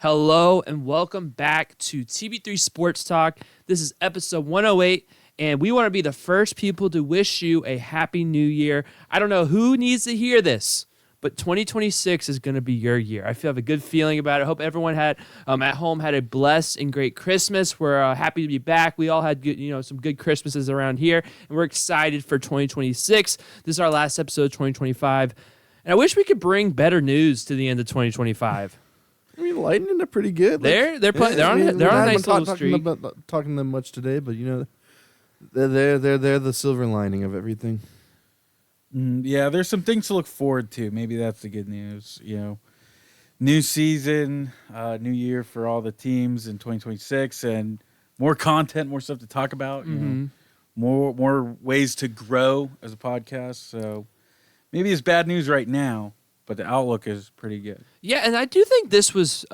Hello and welcome back to TB3 Sports Talk. This is episode 108, and we want to be the first people to wish you a happy new year. I don't know who needs to hear this, but 2026 is going to be your year. I have a good feeling about it. I hope everyone at home had a blessed and great Christmas. We're happy to be back. We all had good, some good Christmases around here, and we're excited for 2026. This is our last episode of 2025, and I wish we could bring better news to the end of 2025. I mean, Lightning are pretty good. They're on a nice little streak. Talking to them much today, but they're the silver lining of everything. Yeah, there's some things to look forward to. Maybe that's the good news. New season, new year for all the teams in 2026, and more content, more stuff to talk about. More ways to grow as a podcast. So maybe it's bad news right now, but the outlook is pretty good. Yeah, and I do think this was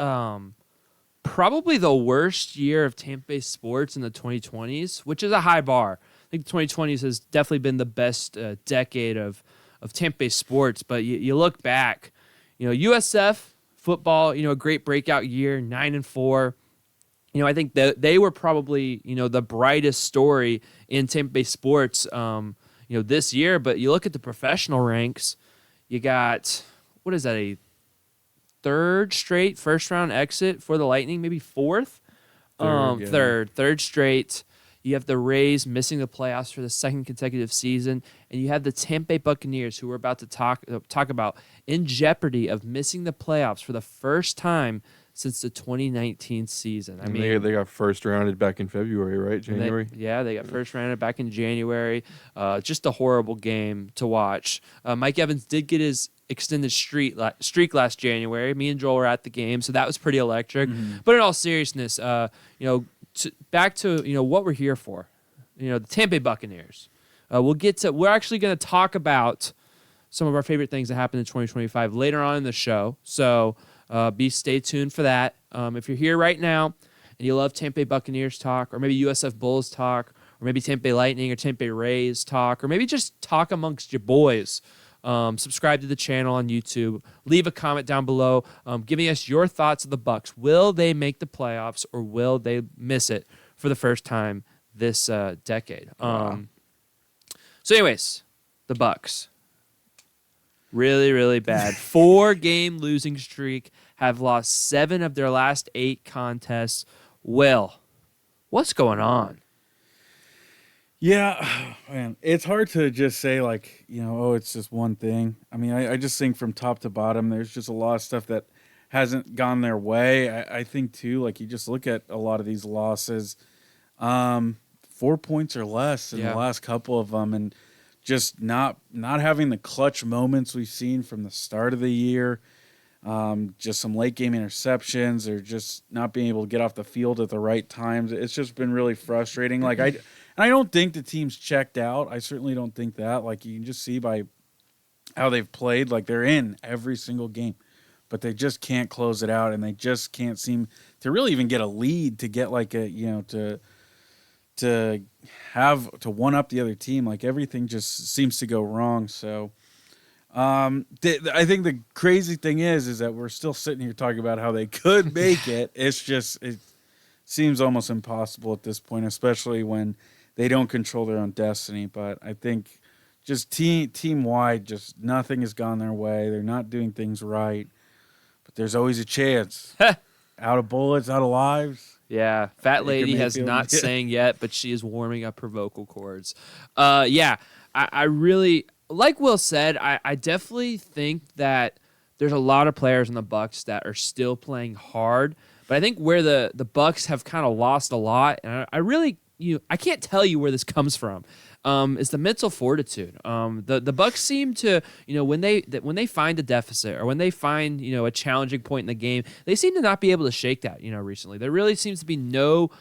probably the worst year of Tampa Bay sports in the 2020s, which is a high bar. I think the 2020s has definitely been the best decade of Tampa Bay sports. But you look back, USF football, a great breakout year, 9-4. I think that they were probably the brightest story in Tampa Bay sports, this year. But you look at the professional ranks, you got, what is that, a third straight first round exit for the Lightning, maybe fourth? Third straight. You have the Rays missing the playoffs for the second consecutive season, and you have the Tampa Bay Buccaneers, who we're about to talk about, in jeopardy of missing the playoffs for the first time since the 2019 season. I mean, they got first rounded back in February, right? January. They got first rounded back in January. Just a horrible game to watch. Mike Evans did get his extended streak last January. Me and Joel were at the game, so that was pretty electric. Mm-hmm. But in all seriousness, back to what we're here for. The Tampa Bay Buccaneers. We're actually going to talk about some of our favorite things that happened in 2025 later on in the show. So stay tuned for that. If you're here right now and you love Tampa Bay Buccaneers talk, or maybe USF Bulls talk, or maybe Tampa Bay Lightning or Tampa Bay Rays talk, or maybe just talk amongst your boys, subscribe to the channel on YouTube. Leave a comment down below, giving us your thoughts of the Bucs. Will they make the playoffs, or will they miss it for the first time this decade? So, anyways, the Bucs. Really, really bad. 4-game losing streak. Have lost 7 of their last 8 contests. Will, what's going on? Yeah, man, it's hard to just say it's just one thing. I mean, I just think from top to bottom, there's just a lot of stuff that hasn't gone their way. I think too, you just look at a lot of these losses, 4 points or less in the last couple of them, and just not having the clutch moments we've seen from the start of the year. Just some late game interceptions, or just not being able to get off the field at the right times. It's just been really frustrating. I don't think the team's checked out. I certainly don't think that. You can just see by how they've played. They're in every single game, but they just can't close it out, and they just can't seem to really even get a lead to get to one up the other team. Everything just seems to go wrong. So I think the crazy thing is that we're still sitting here talking about how they could make it. It's just, it seems almost impossible at this point, especially when they don't control their own destiny. But I think just team-wide, just nothing has gone their way. They're not doing things right. But there's always a chance. Out of bullets, out of lives. Yeah, Fat Lady has not sang yet, but she is warming up her vocal cords. I really, like Will said, I definitely think that there's a lot of players in the Bucs that are still playing hard. But I think where the Bucs have kind of lost a lot, and I really, I can't tell you where this comes from. Is the mental fortitude. The Bucs seem to, when they find a deficit, or when they find, a challenging point in the game, they seem to not be able to shake that, recently. There really seems to be no,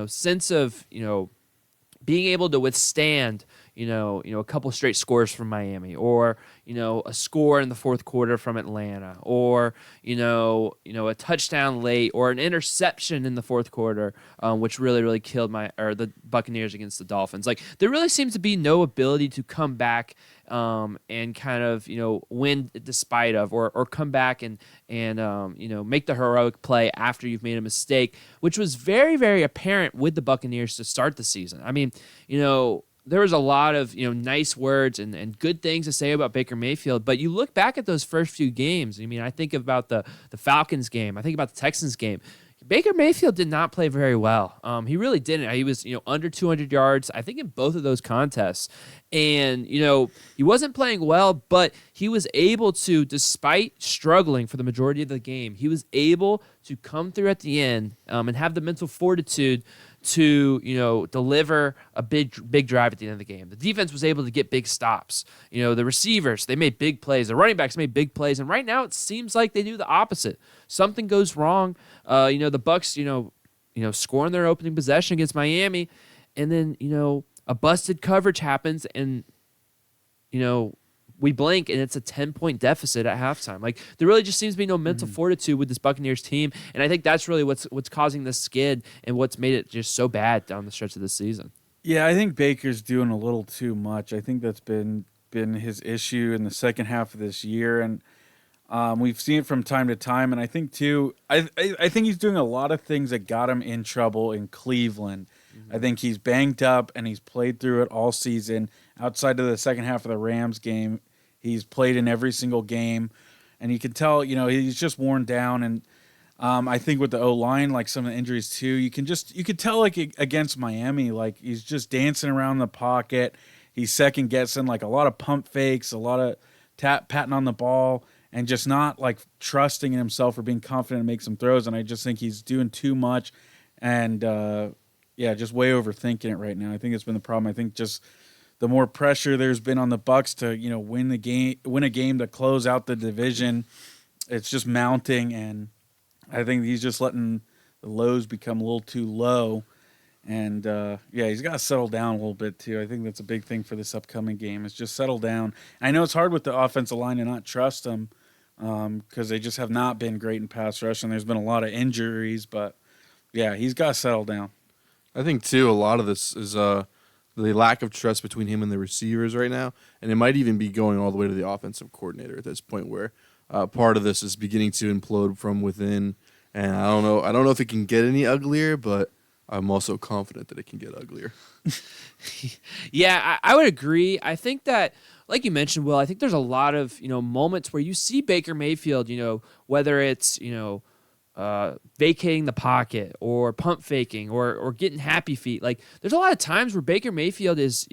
sense of, being able to withstand, a couple straight scores from Miami, or a score in the fourth quarter from Atlanta, or a touchdown late, or an interception in the fourth quarter, which really killed the Buccaneers against the Dolphins. Like, there really seems to be no ability to come back and kind of win despite of, or come back and make the heroic play after you've made a mistake, which was very, very apparent with the Buccaneers to start the season. I mean, there was a lot of nice words and good things to say about Baker Mayfield, but you look back at those first few games. I mean, I think about the Falcons game. I think about the Texans game. Baker Mayfield did not play very well. He really didn't. He was under 200 yards, I think, in both of those contests. And, he wasn't playing well, but he was able to, despite struggling for the majority of the game, he was able to come through at the end and have the mental fortitude to deliver a big drive at the end of the game. The defense was able to get big stops. The receivers, they made big plays. The running backs made big plays. And right now it seems like they do the opposite. Something goes wrong. The Bucs, scoring their opening possession against Miami, and then a busted coverage happens, and we blink and it's a 10-point deficit at halftime. Like, there really just seems to be no mental fortitude with this Buccaneers team, and I think that's really what's causing the skid and what's made it just so bad down the stretch of this season. Yeah, I think Baker's doing a little too much. I think that's been his issue in the second half of this year, and we've seen it from time to time. And I think too, I think he's doing a lot of things that got him in trouble in Cleveland. I think he's banged up and he's played through it all season. Outside of the second half of the Rams game, he's played in every single game, and you can tell, he's just worn down. And I think with the O-line, like some of the injuries too, you could tell, like, against Miami, like, he's just dancing around the pocket. He's second guessing, like, a lot of pump fakes, a lot of patting on the ball, and just not, like, trusting in himself or being confident to make some throws. And I just think he's doing too much, and just way overthinking it right now. I think it's been the problem. I think just the more pressure there's been on the Bucs to win a game to close out the division, it's just mounting, and I think he's just letting the lows become a little too low. And he's got to settle down a little bit too. I think that's a big thing for this upcoming game, is just settle down. I know it's hard with the offensive line to not trust him because they just have not been great in pass rush, and there's been a lot of injuries. But yeah, he's got to settle down. I think too, a lot of this is the lack of trust between him and the receivers right now, and it might even be going all the way to the offensive coordinator at this point, where part of this is beginning to implode from within. And I don't know if it can get any uglier, but I'm also confident that it can get uglier. Yeah, I would agree. I think that, like you mentioned, Will, I think there's a lot of moments where you see Baker Mayfield, whether it's vacating the pocket or pump faking or getting happy feet. Like, there's a lot of times where Baker Mayfield is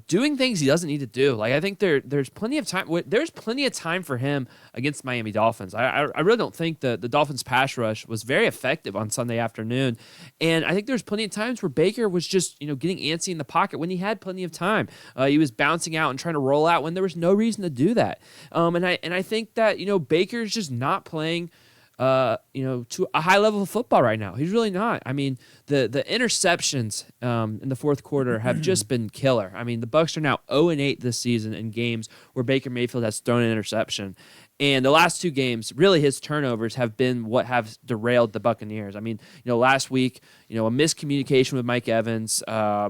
doing things he doesn't need to do. Like, I think there's plenty of time. There's plenty of time for him against Miami Dolphins. I really don't think the Dolphins pass rush was very effective on Sunday afternoon. And I think there's plenty of times where Baker was just, getting antsy in the pocket when he had plenty of time. He was bouncing out and trying to roll out when there was no reason to do that. And I think that, Baker's just not playing to a high level of football right now. He's really not. I mean, the interceptions in the fourth quarter have just been killer. I mean, the Bucs are now 0-8 this season in games where Baker Mayfield has thrown an interception. And the last two games, really his turnovers have been what have derailed the Buccaneers. I mean, last week, a miscommunication with Mike Evans. I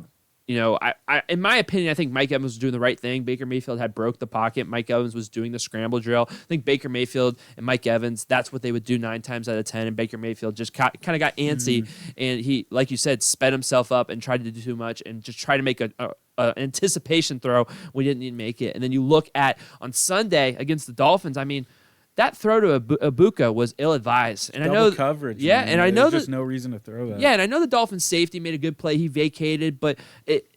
in my opinion, I think Mike Evans was doing the right thing. Baker Mayfield had broke the pocket. Mike Evans was doing the scramble drill. I think Baker Mayfield and Mike Evans, that's what they would do 9 times out of 10. And Baker Mayfield just kind of got antsy. And he, like you said, sped himself up and tried to do too much and just tried to make an anticipation throw when he didn't need to make it. And then you look at on Sunday against the Dolphins, I mean, that throw to Ibuka was ill-advised, and Double I know coverage. Yeah, man. and I know there's just no reason to throw that. Yeah, and I know the Dolphins safety made a good play. He vacated, but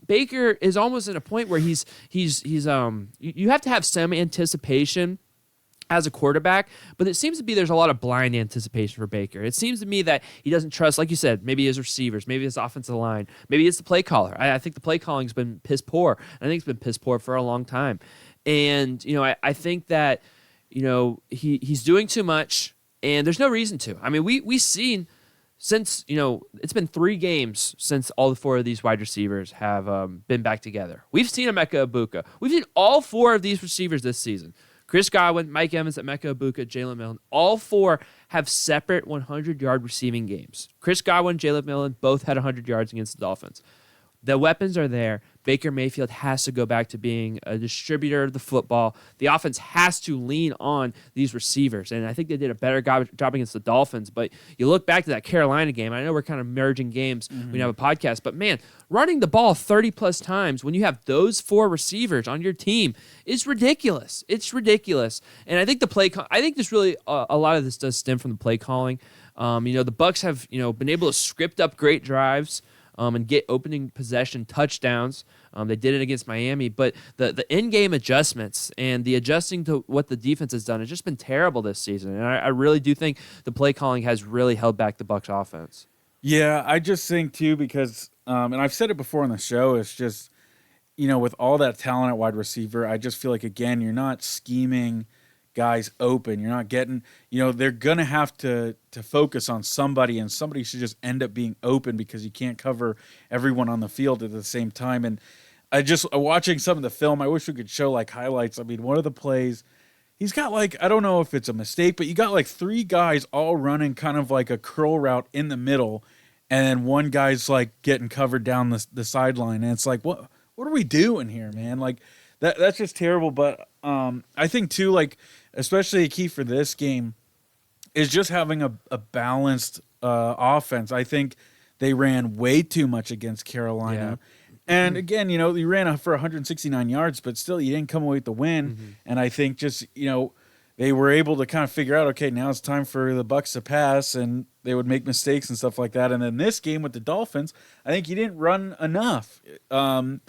Baker is almost at a point where he's you have to have some anticipation as a quarterback, but it seems to be there's a lot of blind anticipation for Baker. It seems to me that he doesn't trust, like you said, maybe his receivers, maybe his offensive line, maybe it's the play caller. I think the play calling's been piss poor. I think it's been piss poor for a long time, and I think that. He's doing too much, and there's no reason to. I mean, we've seen since, it's been 3 games since all 4 of these wide receivers have been back together. We've seen Emeka Egbuka. We've seen all 4 of these receivers this season. Chris Godwin, Mike Evans, Emeka Egbuka, Jalen Millen. All 4 have separate 100-yard receiving games. Chris Godwin, Jalen Millen both had 100 yards against the Dolphins. The weapons are there. Baker Mayfield has to go back to being a distributor of the football. The offense has to lean on these receivers, and I think they did a better job against the Dolphins. But you look back to that Carolina game. I know we're kind of merging games when you have a podcast, but man, running the ball 30-plus times when you have those 4 receivers on your team is ridiculous. It's ridiculous, and I think I think this really a lot of this does stem from the play calling. The Bucs have been able to script up great drives. And get opening possession touchdowns. They did it against Miami, but the in-game adjustments and the adjusting to what the defense has done has just been terrible this season. And I really do think the play calling has really held back the Bucs offense. Yeah, I just think too because, and I've said it before on the show, it's just, with all that talent at wide receiver, I just feel like, again, you're not scheming guys open. You're not getting, they're going to have to focus on somebody, and somebody should just end up being open because you can't cover everyone on the field at the same time. And I just, watching some of the film, I wish we could show like highlights. I mean, one of the plays, he's got like, I don't know if it's a mistake, but you got like 3 guys all running kind of like a curl route in the middle, and then one guy's like getting covered down the sideline. And it's like, what are we doing here, man? Like that's just terrible. But I think too, like, especially a key for this game is just having a balanced offense. I think they ran way too much against Carolina. Yeah. And again, you ran for 169 yards, but still you didn't come away with the win. Mm-hmm. And I think just, they were able to kind of figure out, okay, now it's time for the Bucs to pass, and they would make mistakes and stuff like that. And then this game with the Dolphins, I think you didn't run enough. And,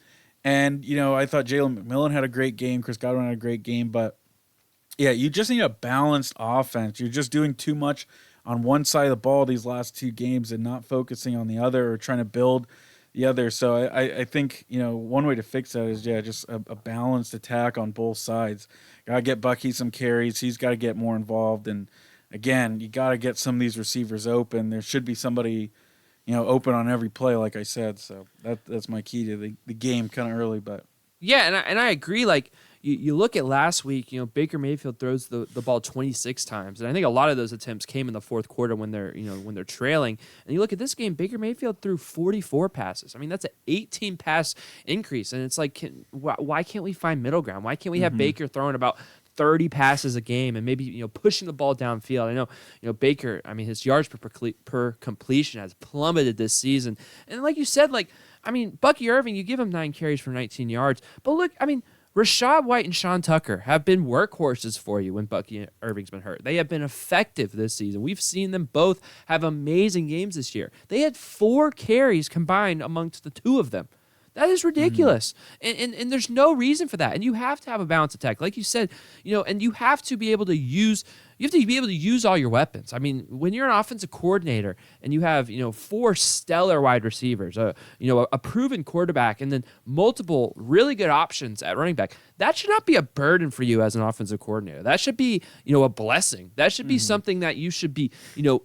I thought Jalen McMillan had a great game. Chris Godwin had a great game, but yeah, you just need a balanced offense. You're just doing too much on one side of the ball these last 2 games and not focusing on the other or trying to build the other. So I think, one way to fix that is, just a balanced attack on both sides. Got to get Bucky some carries. He's got to get more involved. And, again, you got to get some of these receivers open. There should be somebody, open on every play, like I said. So that's my key to the game kind of early. But yeah, and I agree, like, you look at last week, Baker Mayfield throws the ball 26 times, and I think a lot of those attempts came in the fourth quarter when they're trailing. And you look at this game, Baker Mayfield threw 44 passes. I mean, that's an 18 pass increase, and it's like, why can't we find middle ground? Why can't we have Baker throwing about 30 passes a game and maybe pushing the ball downfield? I know Baker. I mean, his yards per completion has plummeted this season, and like you said, Bucky Irving, you give him 9 carries for 19 yards, but look, Rashad White and Sean Tucker have been workhorses for you when Bucky Irving's been hurt. They have been effective this season. We've seen them both have amazing games this year. They had 4 carries combined amongst the 2 of them. That is ridiculous. And there's no reason for that. And you have to have a balanced attack. Like you said, and you have to be able to use all your weapons. I mean, when you're an offensive coordinator and you have, 4 stellar wide receivers, a proven quarterback, and then multiple really good options at running back, that should not be a burden for you as an offensive coordinator. That should be, a blessing. That should be something that you should be,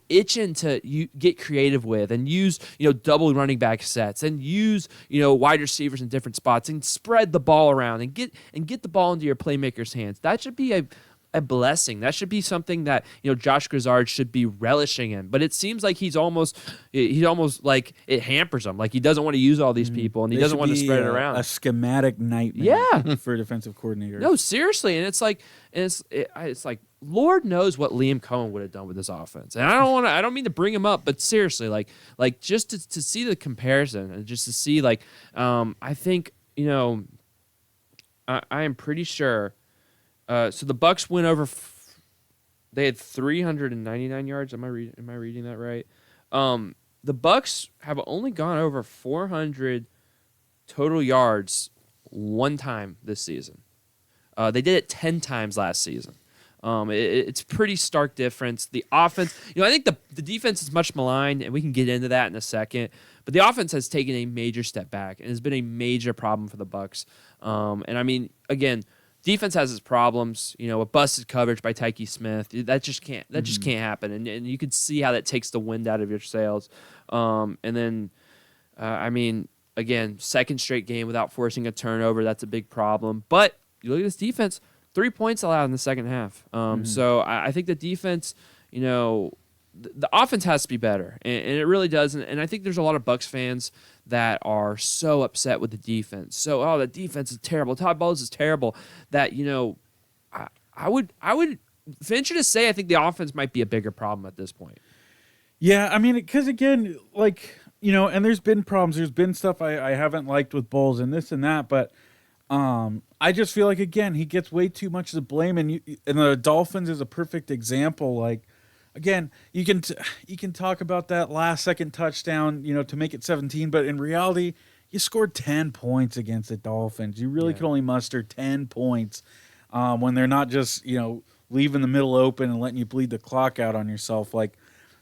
itching to get creative with and use, double running back sets and use, wide receivers in different spots and spread the ball around and get the ball into your playmakers' hands. That should be a blessing. That should be something that Josh Grizzard should be relishing in. But it seems like he's almost like it hampers him. Like he doesn't want to use all these people and he doesn't want to spread it around. A schematic nightmare for a defensive coordinator. No, seriously, and it's like Lord knows what Liam Cohen would have done with this offense. And I don't mean to bring him up, but seriously, like just to see the comparison and just to see I think I am pretty sure. So the Bucs went over. They had 399 yards. Am I reading that right? The Bucs have only gone over 400 total yards one time this season. They did it 10 times last season. It's pretty stark difference. The offense, I think the defense is much maligned, and we can get into that in a second. But the offense has taken a major step back and has been a major problem for the Bucs. And I mean, again, defense has its problems. A busted coverage by Tyke Smith. That just can't happen. And you can see how that takes the wind out of your sails. And then, again, second straight game without forcing a turnover. That's a big problem. But you look at this defense, 3 points allowed in the second half. So I think the defense, the offense has to be better, and it really does. And I think there's a lot of Bucs fans that are so upset with the defense. So, the defense is terrible. Todd Bowles is terrible. That I would venture to say I think the offense might be a bigger problem at this point. Yeah, because again, and there's been problems. There's been stuff I haven't liked with Bowles and this and that, but I just feel like, again, he gets way too much of the blame, and the Dolphins is a perfect example. Again, you can talk about that last-second touchdown, to make it 17, but in reality, you scored 10 points against the Dolphins. You really could only muster 10 points when they're not just, leaving the middle open and letting you bleed the clock out on yourself.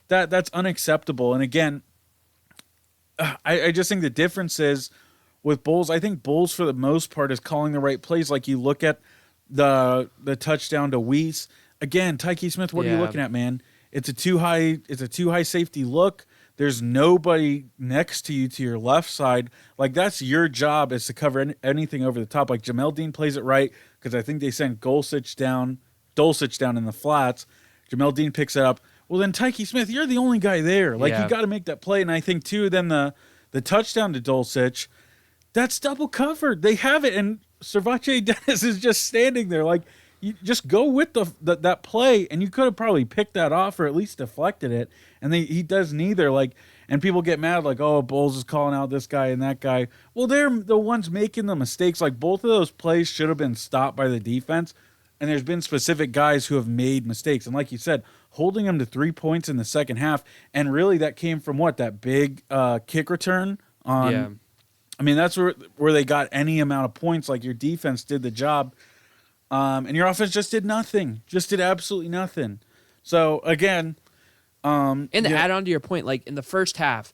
That's unacceptable. And again, I just think the difference is with Bowles, I think Bowles, for the most part, is calling the right plays. You look at the touchdown to Weiss. Again, Tyke Smith, what are you looking at, man? It's a too high safety look. There's nobody next to you to your left side. That's your job, is to cover anything over the top. Jamel Dean plays it right, because I think they sent Dulcich down in the flats. Jamel Dean picks it up. Well, then Tyke Smith, you're the only guy there. You got to make that play. And I think too, then the touchdown to Dulcich, that's double covered. They have it, and Servace Dennis is just standing there. You just go with that play, and you could have probably picked that off or at least deflected it. And he does neither. And people get mad, Bowles is calling out this guy and that guy. Well, they're the ones making the mistakes. Both of those plays should have been stopped by the defense. And there's been specific guys who have made mistakes. And like you said, holding them to 3 points in the second half, and really that came from that big kick return on. Yeah. That's where they got any amount of points. Your defense did the job. And your offense just did nothing. Just did absolutely nothing. So, again... and to add on to your point, in the first half,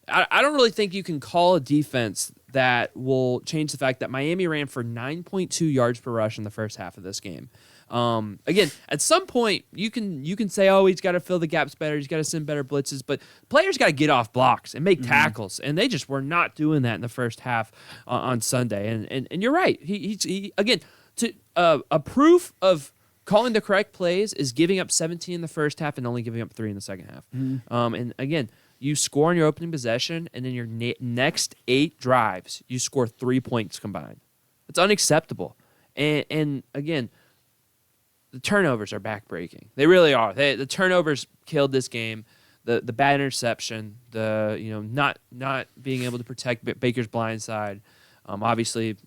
I don't really think you can call a defense that will change the fact that Miami ran for 9.2 yards per rush in the first half of this game. Again, at some point, you can say, he's got to fill the gaps better, he's got to send better blitzes, but players got to get off blocks and make tackles, and they just were not doing that in the first half on Sunday. And you're right. He again... a proof of calling the correct plays is giving up 17 in the first half and only giving up 3 in the second half. And again, you score on your opening possession, and then your next 8 drives, you score 3 points combined. It's unacceptable. And again, the turnovers are backbreaking. They really are. The turnovers killed this game. The bad interception, the not being able to protect Baker's blind side. Obviously,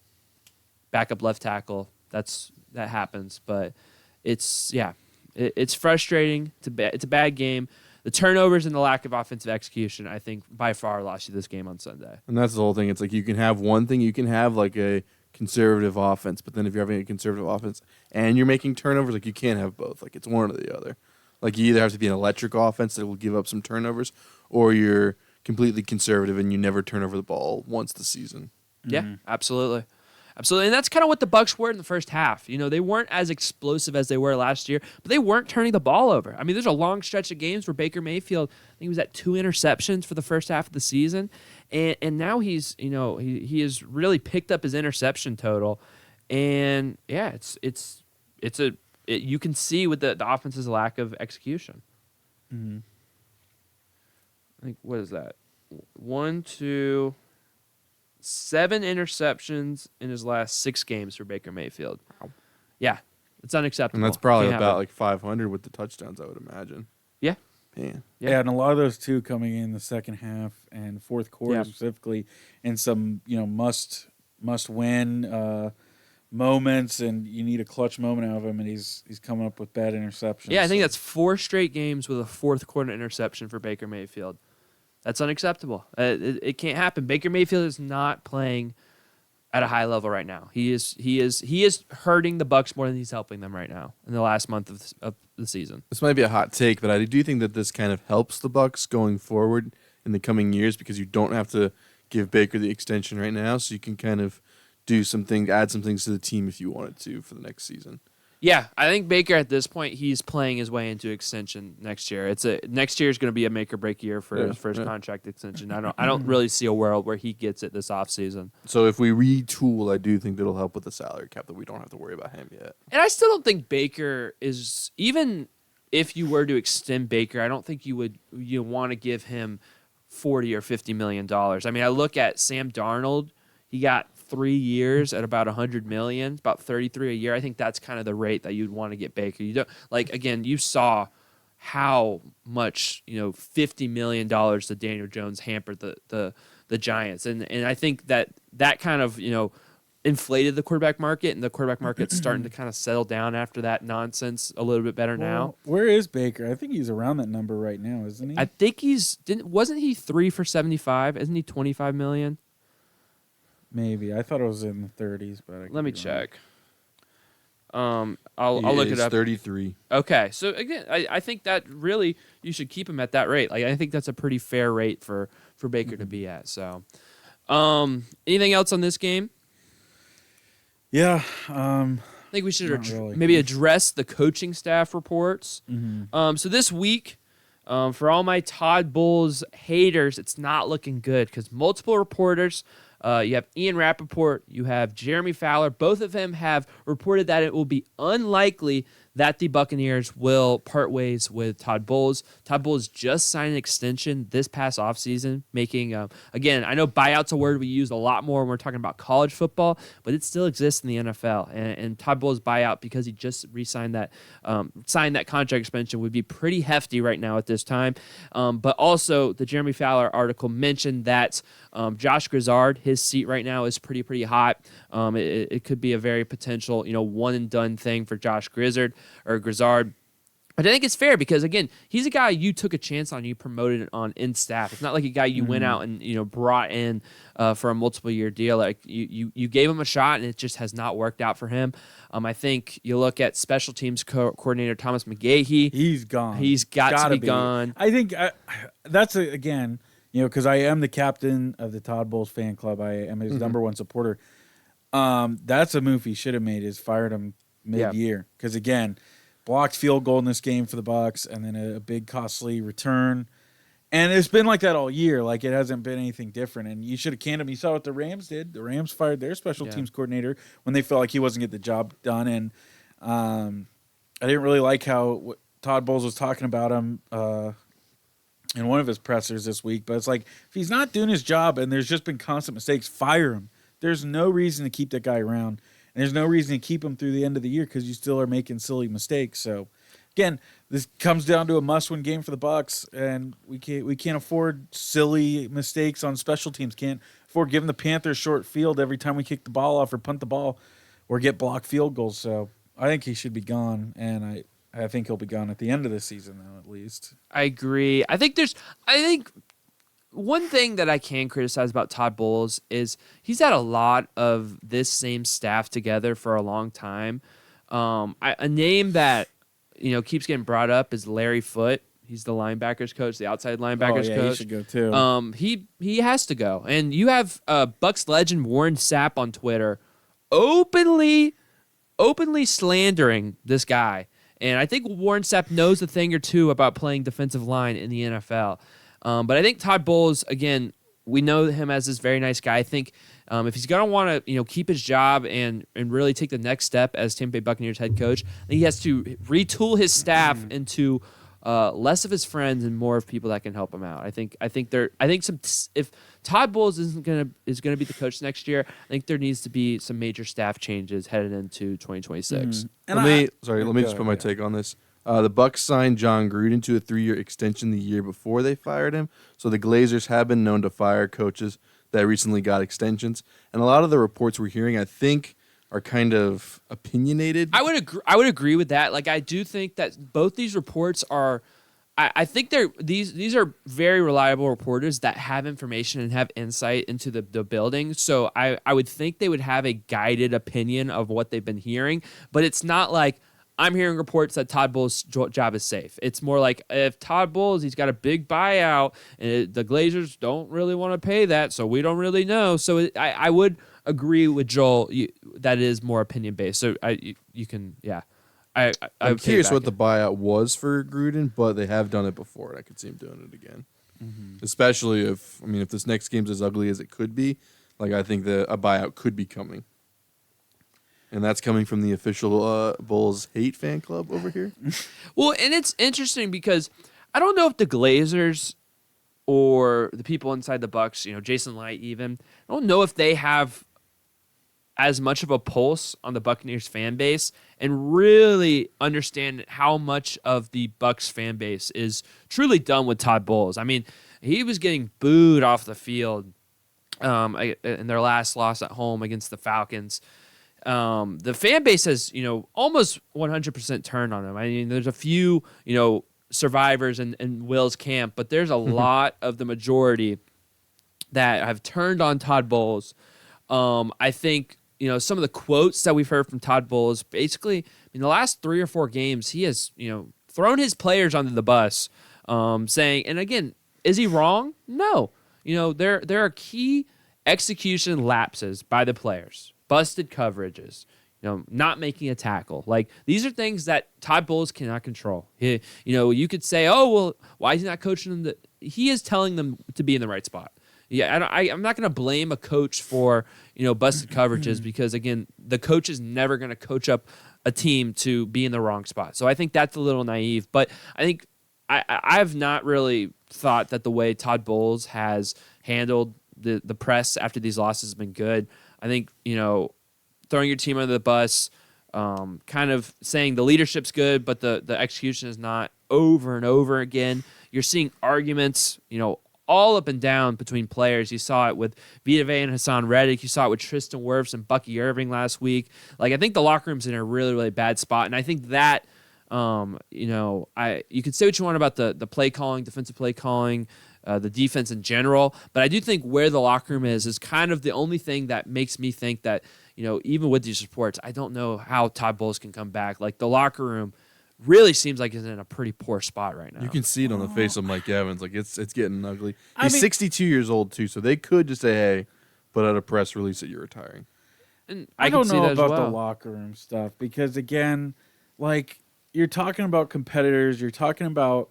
backup left tackle. That happens, but it's frustrating. It's a bad game. The turnovers and the lack of offensive execution, I think, by far lost you this game on Sunday. And that's the whole thing. It's you can have one thing. You can have a conservative offense, but then if you're having a conservative offense and you're making turnovers, you can't have both. It's one or the other. You either have to be an electric offense that will give up some turnovers, or you're completely conservative and you never turn over the ball once this season. Yeah, absolutely. Absolutely, and that's kind of what the Bucs were in the first half. They weren't as explosive as they were last year, but they weren't turning the ball over. There's a long stretch of games where Baker Mayfield, I think he was at 2 interceptions for the first half of the season, and now he's, he has really picked up his interception total, and yeah, you can see with the offense's lack of execution. Mm-hmm. I think, what is that? 1, 2. 7 interceptions in his last 6 games for Baker Mayfield. Wow. Yeah, it's unacceptable. And that's probably about 500 with the touchdowns, I would imagine. Yeah. Man. Yeah, and a lot of those too coming in the second half and fourth quarter specifically, in some must win moments, and you need a clutch moment out of him, and he's coming up with bad interceptions. Yeah, I think that's 4 straight games with a fourth quarter interception for Baker Mayfield. That's unacceptable. It can't happen. Baker Mayfield is not playing at a high level right now. He is hurting the Bucs more than he's helping them right now in the last month of the season. This might be a hot take, but I do think that this kind of helps the Bucs going forward in the coming years, because you don't have to give Baker the extension right now, so you can kind of do some things, add some things to the team if you wanted to for the next season. Yeah, I think Baker at this point, he's playing his way into extension next year. Next year is going to be a make or break year for his first contract extension. I don't really see a world where he gets it this offseason. So if we retool, I do think that'll help with the salary cap that we don't have to worry about him yet. And I still don't think Baker is, even if you were to extend Baker, I don't think you want to give him $40 or $50 million. I mean, I look at Sam Darnold. He got 3 years at about $100 million, about $33 a year. I think that's kind of the rate that you'd want to get Baker. You don't again. You saw how much $50 million to Daniel Jones hampered the Giants, and I think that kind of inflated the quarterback market, and the quarterback market's starting to kind of settle down after that nonsense a little bit better now. Where is Baker? I think he's around that number right now, isn't he? I think wasn't he 3 for 75? Isn't he $25 million? Maybe. I thought it was in the 30s, but let me check. I'll look it up. 33. Okay, so again, I think that really you should keep him at that rate. Like I think that's a pretty fair rate for Baker to be at. So, anything else on this game? Yeah, I think we should really. maybe address the coaching staff reports. Mm-hmm. So this week, for all my Todd Bowles haters, it's not looking good because multiple reporters. You have Ian Rappaport, you have Jeremy Fowler. Both of them have reported that it will be unlikely that the Buccaneers will part ways with Todd Bowles. Todd Bowles just signed an extension this past offseason, making, again, I know buyout's a word we use a lot more when we're talking about college football, but it still exists in the NFL. And Todd Bowles' buyout, because he just re-signed that, signed that contract extension, would be pretty hefty right now at this time. But also, the Jeremy Fowler article mentioned that Josh Grizzard, his seat right now is pretty hot. It could be a very potential, one and done thing for Josh Grizzard. But I think it's fair because, again, he's a guy you took a chance on, you promoted on in staff. It's not like a guy you went out and brought in for a multiple year deal. Like you gave him a shot and it just has not worked out for him. I think you look at special teams coordinator Thomas McGahee. He's gone. He's got to be gone. I think that's again, because I am the captain of the Todd Bowles fan club. I am his number one supporter. That's a move he should have made, is fired him mid-year, because again, blocked field goal in this game for the Bucs, and then a big costly return, and it's been like that all year. Like it hasn't been anything different, and you should have canned him. You saw what the Rams did. The Rams fired their special teams coordinator when they felt like he wasn't getting the job done, and I didn't really like how Todd Bowles was talking about him in one of his pressers this week. But it's like, if he's not doing his job and there's just been constant mistakes, fire him. There's no reason to keep that guy around. And there's no reason to keep him through the end of the year because you still are making silly mistakes. So, again, this comes down to a must-win game for the Bucs, and we can't afford silly mistakes on special teams. Can't afford giving the Panthers short field every time we kick the ball off or punt the ball or get blocked field goals. So, I think he should be gone, and I think he'll be gone at the end of the season, though, at least. I agree. I think one thing that I can criticize about Todd Bowles is he's had a lot of this same staff together for a long time. A name that keeps getting brought up is Larry Foote. He's the linebackers coach, the outside linebackers coach. He should go too. He has to go. And you have Bucs legend Warren Sapp on Twitter openly slandering this guy. And I think Warren Sapp knows a thing or two about playing defensive line in the NFL. But I think Todd Bowles, again, we know him as this very nice guy. I think if he's going to want to keep his job and really take the next step as Tampa Bay Buccaneers head coach, I think he has to retool his staff into less of his friends and more of people that can help him out. I think if Todd Bowles is going to be the coach next year, I think there needs to be some major staff changes headed into 2026. Let me just put my take on this. The Bucs signed John Gruden to a 3-year extension the year before they fired him. So the Glazers have been known to fire coaches that recently got extensions, and a lot of the reports we're hearing, I think, are kind of opinionated. I would agree with that. Like, I do think that both these reports are. I think these are very reliable reporters that have information and have insight into the building. So I would think they would have a guided opinion of what they've been hearing, but it's not like I'm hearing reports that Todd Bowles' job is safe. It's more like if Todd Bowles, he's got a big buyout, and the Glazers don't really want to pay that, so we don't really know. So I would agree with Joel that it is more opinion based. So you can I'm curious what the buyout was for Gruden, but they have done it before, and I could see him doing it again. Mm-hmm. Especially if this next game's as ugly as it could be, like I think a buyout could be coming. And that's coming from the official Bulls hate fan club over here. Well, and it's interesting because I don't know if the Glazers or the people inside the Bucs, Jason Light even, I don't know if they have as much of a pulse on the Buccaneers fan base and really understand how much of the Bucs fan base is truly done with Todd Bowles. I mean, he was getting booed off the field in their last loss at home against the Falcons. The fan base has, almost 100% turned on him. I mean, there's a few, survivors in Will's camp, but there's a lot of the majority that have turned on Todd Bowles. I think, some of the quotes that we've heard from Todd Bowles, basically, in the last 3 or 4 games, he has, thrown his players under the bus, saying, and again, is he wrong? No. There are key execution lapses by the players, busted coverages, not making a tackle. Like, these are things that Todd Bowles cannot control. You could say, oh, well, why is he not coaching them? He is telling them to be in the right spot. Yeah, I'm not going to blame a coach for, busted coverages because, again, the coach is never going to coach up a team to be in the wrong spot. So I think that's a little naive. But I think I've not really thought that the way Todd Bowles has handled the press after these losses has been good. I think, throwing your team under the bus, kind of saying the leadership's good, but the execution is not, over and over again. You're seeing arguments, all up and down between players. You saw it with Vita Vea and Hassan Reddick. You saw it with Tristan Wirfs and Bucky Irving last week. Like, I think the locker room's in a really, really bad spot, and I think that, you could say what you want about the play calling, defensive play calling, the defense in general, but I do think where the locker room is kind of the only thing that makes me think that, even with these reports, I don't know how Todd Bowles can come back. Like, the locker room really seems like it's in a pretty poor spot right now. You can see it on the face of Mike Evans. Like, it's getting ugly. He's 62 years old, too, so they could just say, hey, put out a press release that you're retiring. And I don't know about the locker room stuff because, again, like, you're talking about competitors. You're talking about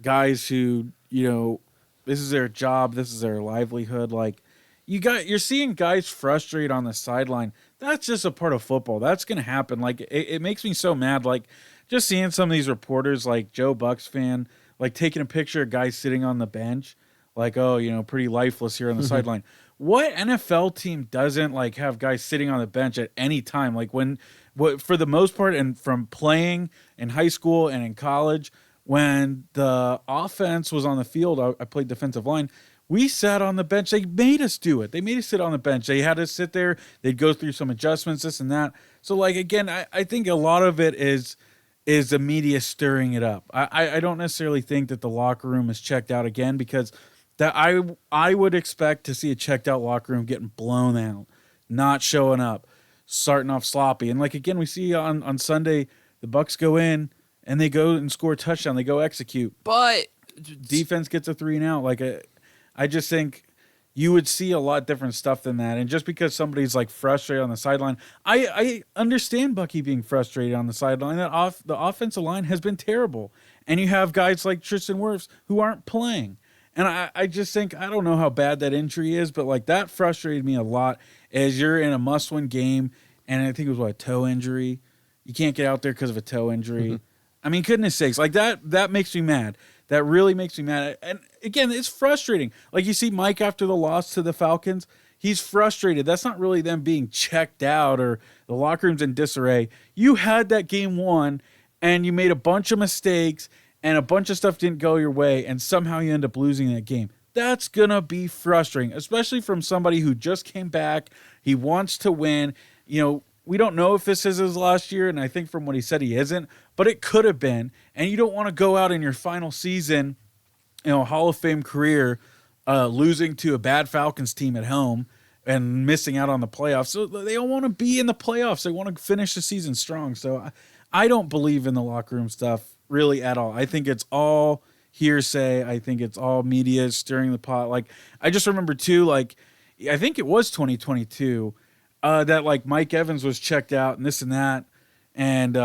guys who, this is their job. This is their livelihood. Like, you're seeing guys frustrated on the sideline. That's just a part of football. That's going to happen. Like, it makes me so mad. Like, just seeing some of these reporters, like Joe Bucks fan, like taking a picture of guys sitting on the bench, like, oh, pretty lifeless here on the sideline. What NFL team doesn't like have guys sitting on the bench at any time? Like, for the most part, and from playing in high school and in college, when the offense was on the field, I played defensive line. We sat on the bench. They made us do it. They made us sit on the bench. They had us sit there. They'd go through some adjustments, this and that. So, like, again, I think a lot of it is the media stirring it up. I don't necessarily think that the locker room is checked out again because that I would expect to see a checked out locker room getting blown out, not showing up, starting off sloppy. And, like, again, we see on Sunday the Bucs go in and they go and score a touchdown. They go execute. But defense gets a 3-and-out. Like, I just think you would see a lot different stuff than that. And just because somebody's like frustrated on the sideline, I understand Bucky being frustrated on the sideline. The offensive line has been terrible. And you have guys like Tristan Wirfs who aren't playing. And I just think, I don't know how bad that injury is, but like that frustrated me a lot as you're in a must-win game. And I think it was a toe injury. You can't get out there because of a toe injury. I mean, goodness sakes, like that makes me mad. That really makes me mad. And again, it's frustrating. Like you see Mike after the loss to the Falcons, he's frustrated. That's not really them being checked out or the locker room's in disarray. You had that game won and you made a bunch of mistakes and a bunch of stuff didn't go your way and somehow you end up losing that game. That's going to be frustrating, especially from somebody who just came back. He wants to win. We don't know if this is his last year, and I think from what he said he isn't, but it could have been. And you don't want to go out in your final season, Hall of Fame career, losing to a bad Falcons team at home and missing out on the playoffs. So they don't want to be in the playoffs. They want to finish the season strong. So I don't believe in the locker room stuff really at all. I think it's all hearsay. I think it's all media stirring the pot. Like, I just remember too, like, I think it was 2022 that like Mike Evans was checked out and this and that, and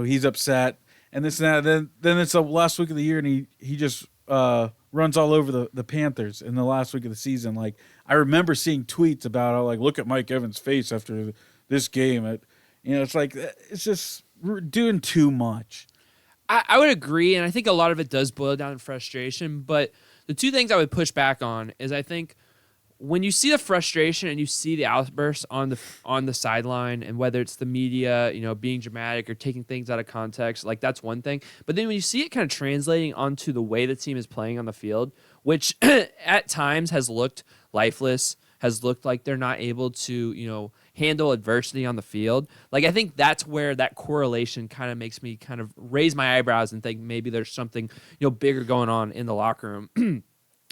he's upset and this and that. Then it's the last week of the year and he just runs all over the Panthers in the last week of the season. Like I remember seeing tweets about how, like, look at Mike Evans' face after this game. It's like it's just we're doing too much. I would agree, and I think a lot of it does boil down to frustration. But the two things I would push back on is I think when you see the frustration and you see the outbursts on the sideline, and whether it's the media, being dramatic or taking things out of context, like that's one thing. But then when you see it kind of translating onto the way the team is playing on the field, which at times has looked lifeless, has looked like they're not able to, handle adversity on the field. Like I think that's where that correlation kind of makes me kind of raise my eyebrows and think maybe there's something, bigger going on in the locker room.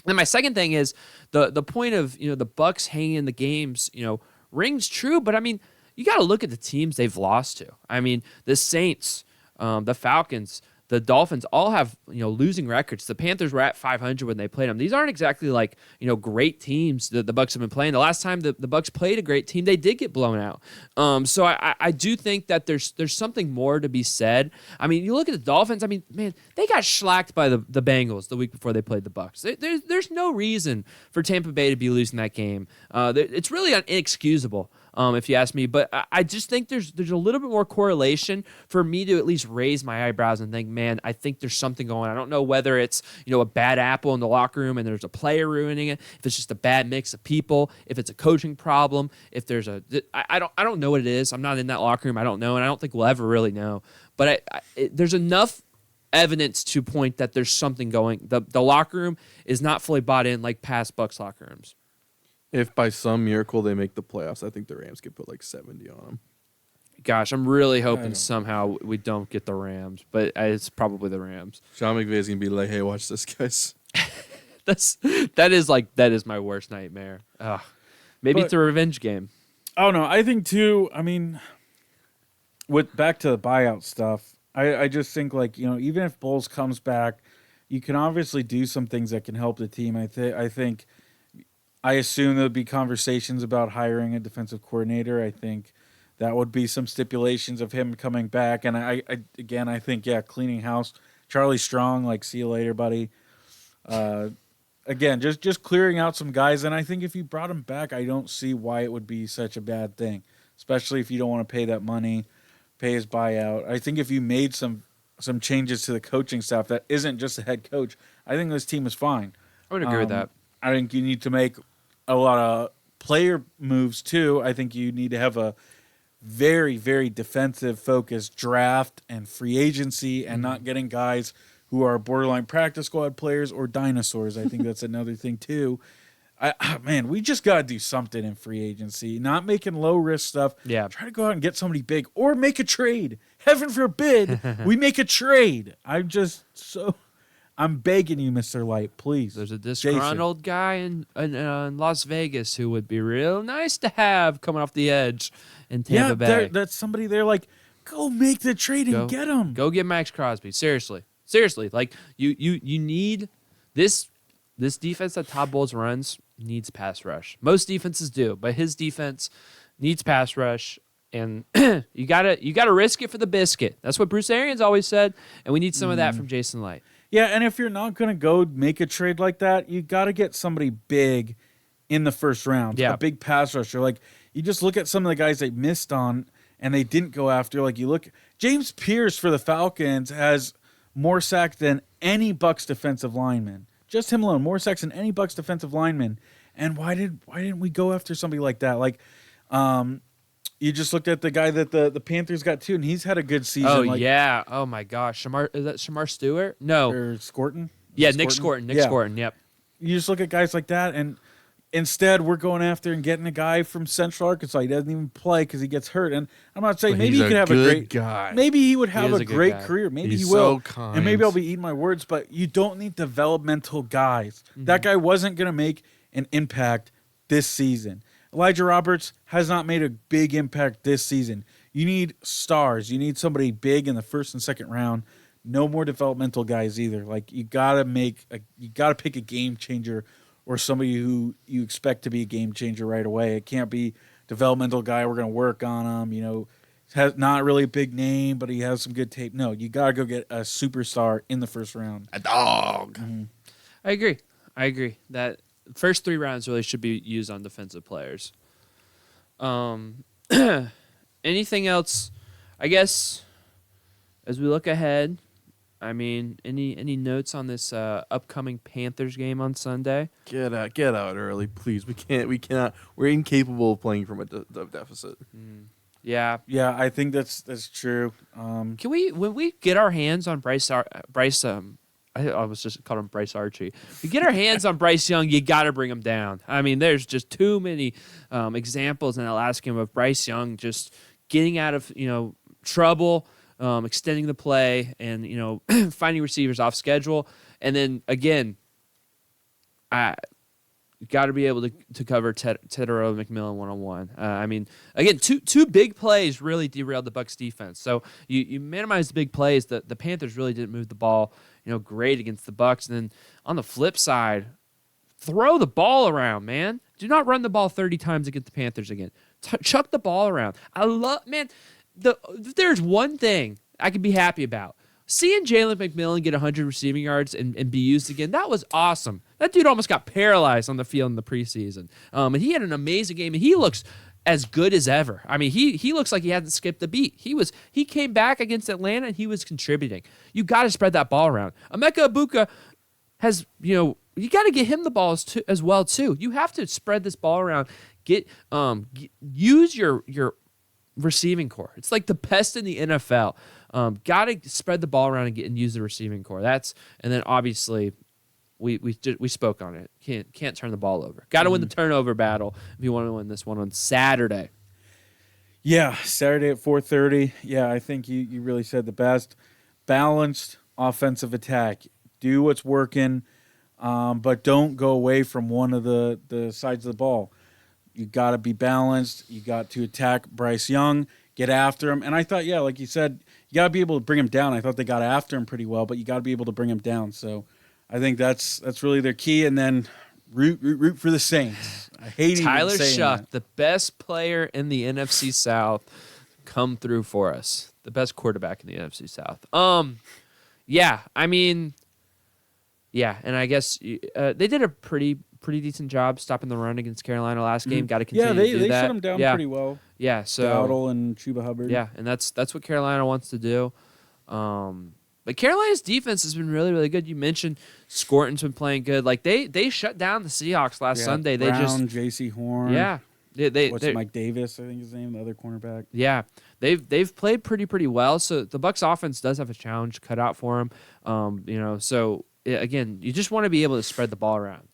And my second thing is the point of, the Bucs hanging in the games, rings true, but I mean, you got to look at the teams they've lost to. I mean, the Saints, the Falcons, the Dolphins all have, losing records. The Panthers were at 500 when they played them. These aren't exactly like, great teams that the Bucs have been playing. The last time the Bucs played a great team, they did get blown out. So I do think that there's something more to be said. I mean, you look at the Dolphins. I mean, man, they got shellacked by the Bengals the week before they played the Bucs. There's no reason for Tampa Bay to be losing that game. It's really inexcusable. If you ask me. But I just think there's a little bit more correlation for me to at least raise my eyebrows and think, man, I think there's something going on. I don't know whether it's, a bad apple in the locker room and there's a player ruining it, if it's just a bad mix of people, if it's a coaching problem, if there's I don't know what it is. I'm not in that locker room. I don't know, and I don't think we'll ever really know. But there's enough evidence to point that there's something going. The locker room is not fully bought in like past Bucs locker rooms. If by some miracle they make the playoffs, I think the Rams could put like 70 on them. Gosh, I'm really hoping somehow we don't get the Rams, but it's probably the Rams. Sean McVay's gonna be like, "Hey, watch this, guys." that is my worst nightmare. Ugh. Maybe it's a revenge game. Oh no, I think too. I mean, with back to the buyout stuff, I just think like even if Bowles comes back, you can obviously do some things that can help the team. I assume there'll be conversations about hiring a defensive coordinator. I think that would be some stipulations of him coming back. And I think, cleaning house. Charlie Strong, like, see you later, buddy. Again, just clearing out some guys. And I think if you brought him back, I don't see why it would be such a bad thing, especially if you don't want to pay that money, pay his buyout. I think if you made some changes to the coaching staff that isn't just the head coach, I think this team is fine. I would agree with that. I think you need to make a lot of player moves too. I think you need to have a very, very defensive focused draft and free agency and not getting guys who are borderline practice squad players or dinosaurs. I think that's another thing too. We just got to do something in free agency, not making low risk stuff. Yeah. Try to go out and get somebody big or make a trade. Heaven forbid we make a trade. I'm begging you, Mr. Light, please. There's a disgruntled guy in Las Vegas who would be real nice to have coming off the edge in Tampa Bay. That's somebody there like, go make the trade and get him. Go get Max Crosby. Seriously. Like, you need this defense that Todd Bowles runs needs pass rush. Most defenses do, but his defense needs pass rush. And you gotta risk it for the biscuit. That's what Bruce Arians always said, and we need some of that from Jason Light. Yeah, and if you're not going to go make a trade like that, you got to get somebody big in the first round. Yeah. A big pass rusher. Like, you just look at some of the guys they missed on and they didn't go after. Like, you look, James Pierce for the Falcons has more sacks than any Bucs defensive lineman. Just him alone, more sacks than any Bucs defensive lineman. And why didn't we go after somebody like that? Like, you just looked at the guy that the Panthers got too, and he's had a good season. Oh, yeah. Oh, my gosh. Is that Shamar Stewart? No. Or Scorton? Yeah, Nick Scorton. Scorton, yep. You just look at guys like that, and instead we're going after and getting a guy from Central Arkansas. He doesn't even play because he gets hurt. And I'm not saying maybe he could have a great guy. Maybe he would have a great career. Maybe he will. So kind. And maybe I'll be eating my words, but you don't need developmental guys. Mm-hmm. That guy wasn't going to make an impact this season. Elijah Roberts has not made a big impact this season. You need stars. You need somebody big in the first and second round. No more developmental guys either. Like, you gotta pick a game changer, or somebody who you expect to be a game changer right away. It can't be developmental guy. We're going to work on him. Has not really a big name, but he has some good tape. No, you got to go get a superstar in the first round. A dog. Mm-hmm. I agree that first 3 rounds really should be used on defensive players. Anything else? I guess as we look ahead, I mean, any notes on this upcoming Panthers game on Sunday? Get out early, please. We cannot. We're incapable of playing from a deficit. Yeah. Yeah, I think that's true. Can we, when we get our hands on Bryce, I was just called him Bryce Archie. We get our hands on Bryce Young, you got to bring him down. I mean, there's just too many examples in that last game of Bryce Young just getting out of trouble, extending the play, and finding receivers off schedule. And then again, I got to be able to cover Tedero McMillan one-on-one. I mean, again, two big plays really derailed the Bucs defense. So you minimize the big plays. The Panthers really didn't move the ball great against the Bucs. And then on the flip side, throw the ball around, man. Do not run the ball 30 times against the Panthers again. Chuck the ball around. If there's one thing I could be happy about, seeing Jalen McMillan get 100 receiving yards and be used again, that was awesome. That dude almost got paralyzed on the field in the preseason. And he had an amazing game, and he looks as good as ever. I mean, he looks like he hasn't skipped a beat. He came back against Atlanta, and he was contributing. You got to spread that ball around. Emeka Egbuka has, you got to get him the balls as well too. You have to spread this ball around. Use your receiving core. It's like the best in the NFL. Got to spread the ball around and use the receiving core. And then obviously we spoke on it. Can't turn the ball over. Got to win the turnover battle if you want to win this one on Saturday. Yeah, Saturday at 4:30. Yeah, I think you really said the best. Balanced offensive attack. Do what's working, but don't go away from one of the sides of the ball. You got to be balanced. You got to attack Bryce Young, get after him. And I thought, like you said, you got to be able to bring him down. I thought they got after him pretty well, but you got to be able to bring him down. So I think that's really their key. And then root for the Saints. I hate Tyler even saying Shuck, that. the best player in the NFC South, come through for us. The best quarterback in the NFC South. Yeah, I mean, yeah, and I guess they did a pretty decent job stopping the run against Carolina last game. Got to continue to do that. Yeah, they shut him down pretty well. Yeah, so Dowdle and Chuba Hubbard. Yeah, and that's what Carolina wants to do. But Carolina's defense has been really, really good. You mentioned Scorton's been playing good. Like they shut down the Seahawks last Sunday. Brown, J.C. Horn. Yeah. Mike Davis? I think his name, the other cornerback. Yeah, they've played pretty well. So the Bucs offense does have a challenge cut out for them. So again, you just want to be able to spread the ball around,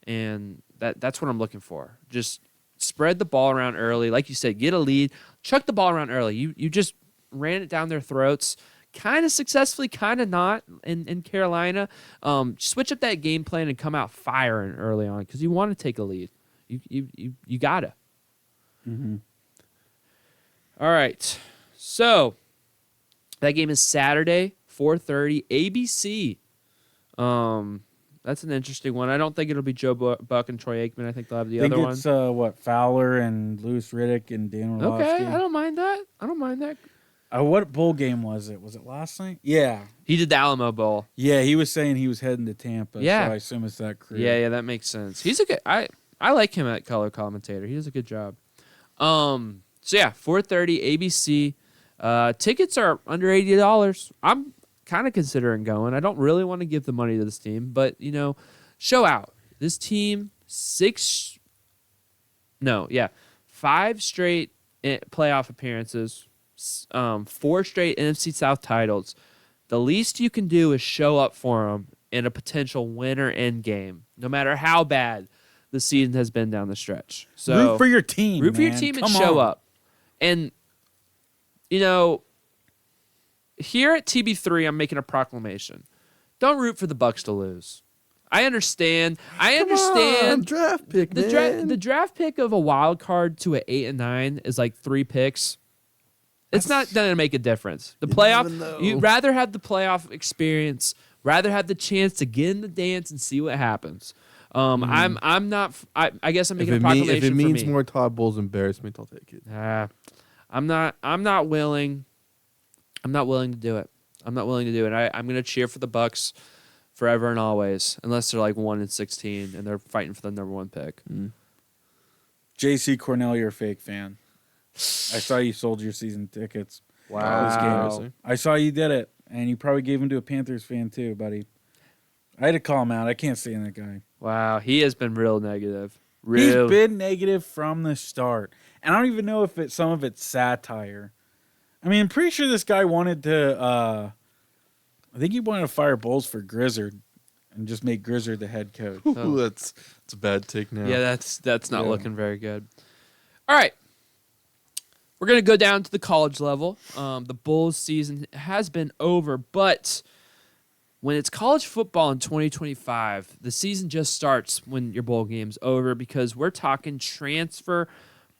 and that's what I'm looking for. Just spread the ball around early, like you said, get a lead, chuck the ball around early. You just ran it down their throats, kind of successfully, kind of not in Carolina. Switch up that game plan and come out firing early on because you want to take a lead. You gotta. Mm-hmm. All right. So that game is Saturday, 4:30, ABC. That's an interesting one. I don't think it'll be Joe Buck and Troy Aikman. I think they'll have the other one. I think it's Fowler and Louis Riddick and Dan Orlovsky. Okay, I don't mind that. What bowl game was it? Was it last night? Yeah. He did the Alamo Bowl. Yeah, he was saying he was heading to Tampa. Yeah. So I assume it's that crew. Yeah, that makes sense. He's a good. I like him at color commentator. He does a good job. So yeah, 4:30 ABC. Tickets are under $80. I'm kind of considering going. I don't really want to give the money to this team, but show out. This team 5 straight playoff appearances, 4 straight NFC South titles. The least you can do is show up for them in a potential winner end game, no matter how bad the season has been down the stretch. So root for your team. Root for your team and show up. And here at TB3, I'm making a proclamation. Don't root for the Bucs to lose. I understand. Come on, draft pick, the draft pick of a wild card to an 8 and 9 is like 3 picks. It's not going to make a difference. The playoff, you'd rather have the playoff experience, rather have the chance to get in the dance and see what happens. I'm not. I guess I'm If making a it, proclamation if it means for me. more Todd Bowles embarrassment, I'll take it. I'm not willing. I'm not willing to do it. I'm not willing to do it. I'm gonna cheer for the Bucs forever and always, unless they're like 1-16 and they're fighting for the number 1 pick. JC Cornell, you're a fake fan. I saw you sold your season tickets. Wow. This game. I saw you did it, and you probably gave them to a Panthers fan too, buddy. I had to call him out. I can't stand that guy. Wow, he has been real negative. He's been negative from the start, and I don't even know if some of it's satire. I mean, I'm pretty sure this guy wanted to. I think he wanted to fire Bowles for Grizzard, and just make Grizzard the head coach. Ooh, that's a bad take now. Yeah, that's not looking very good. All right. We're going to go down to the college level. The Bulls season has been over, but when it's college football in 2025, the season just starts when your bowl game's over because we're talking transfer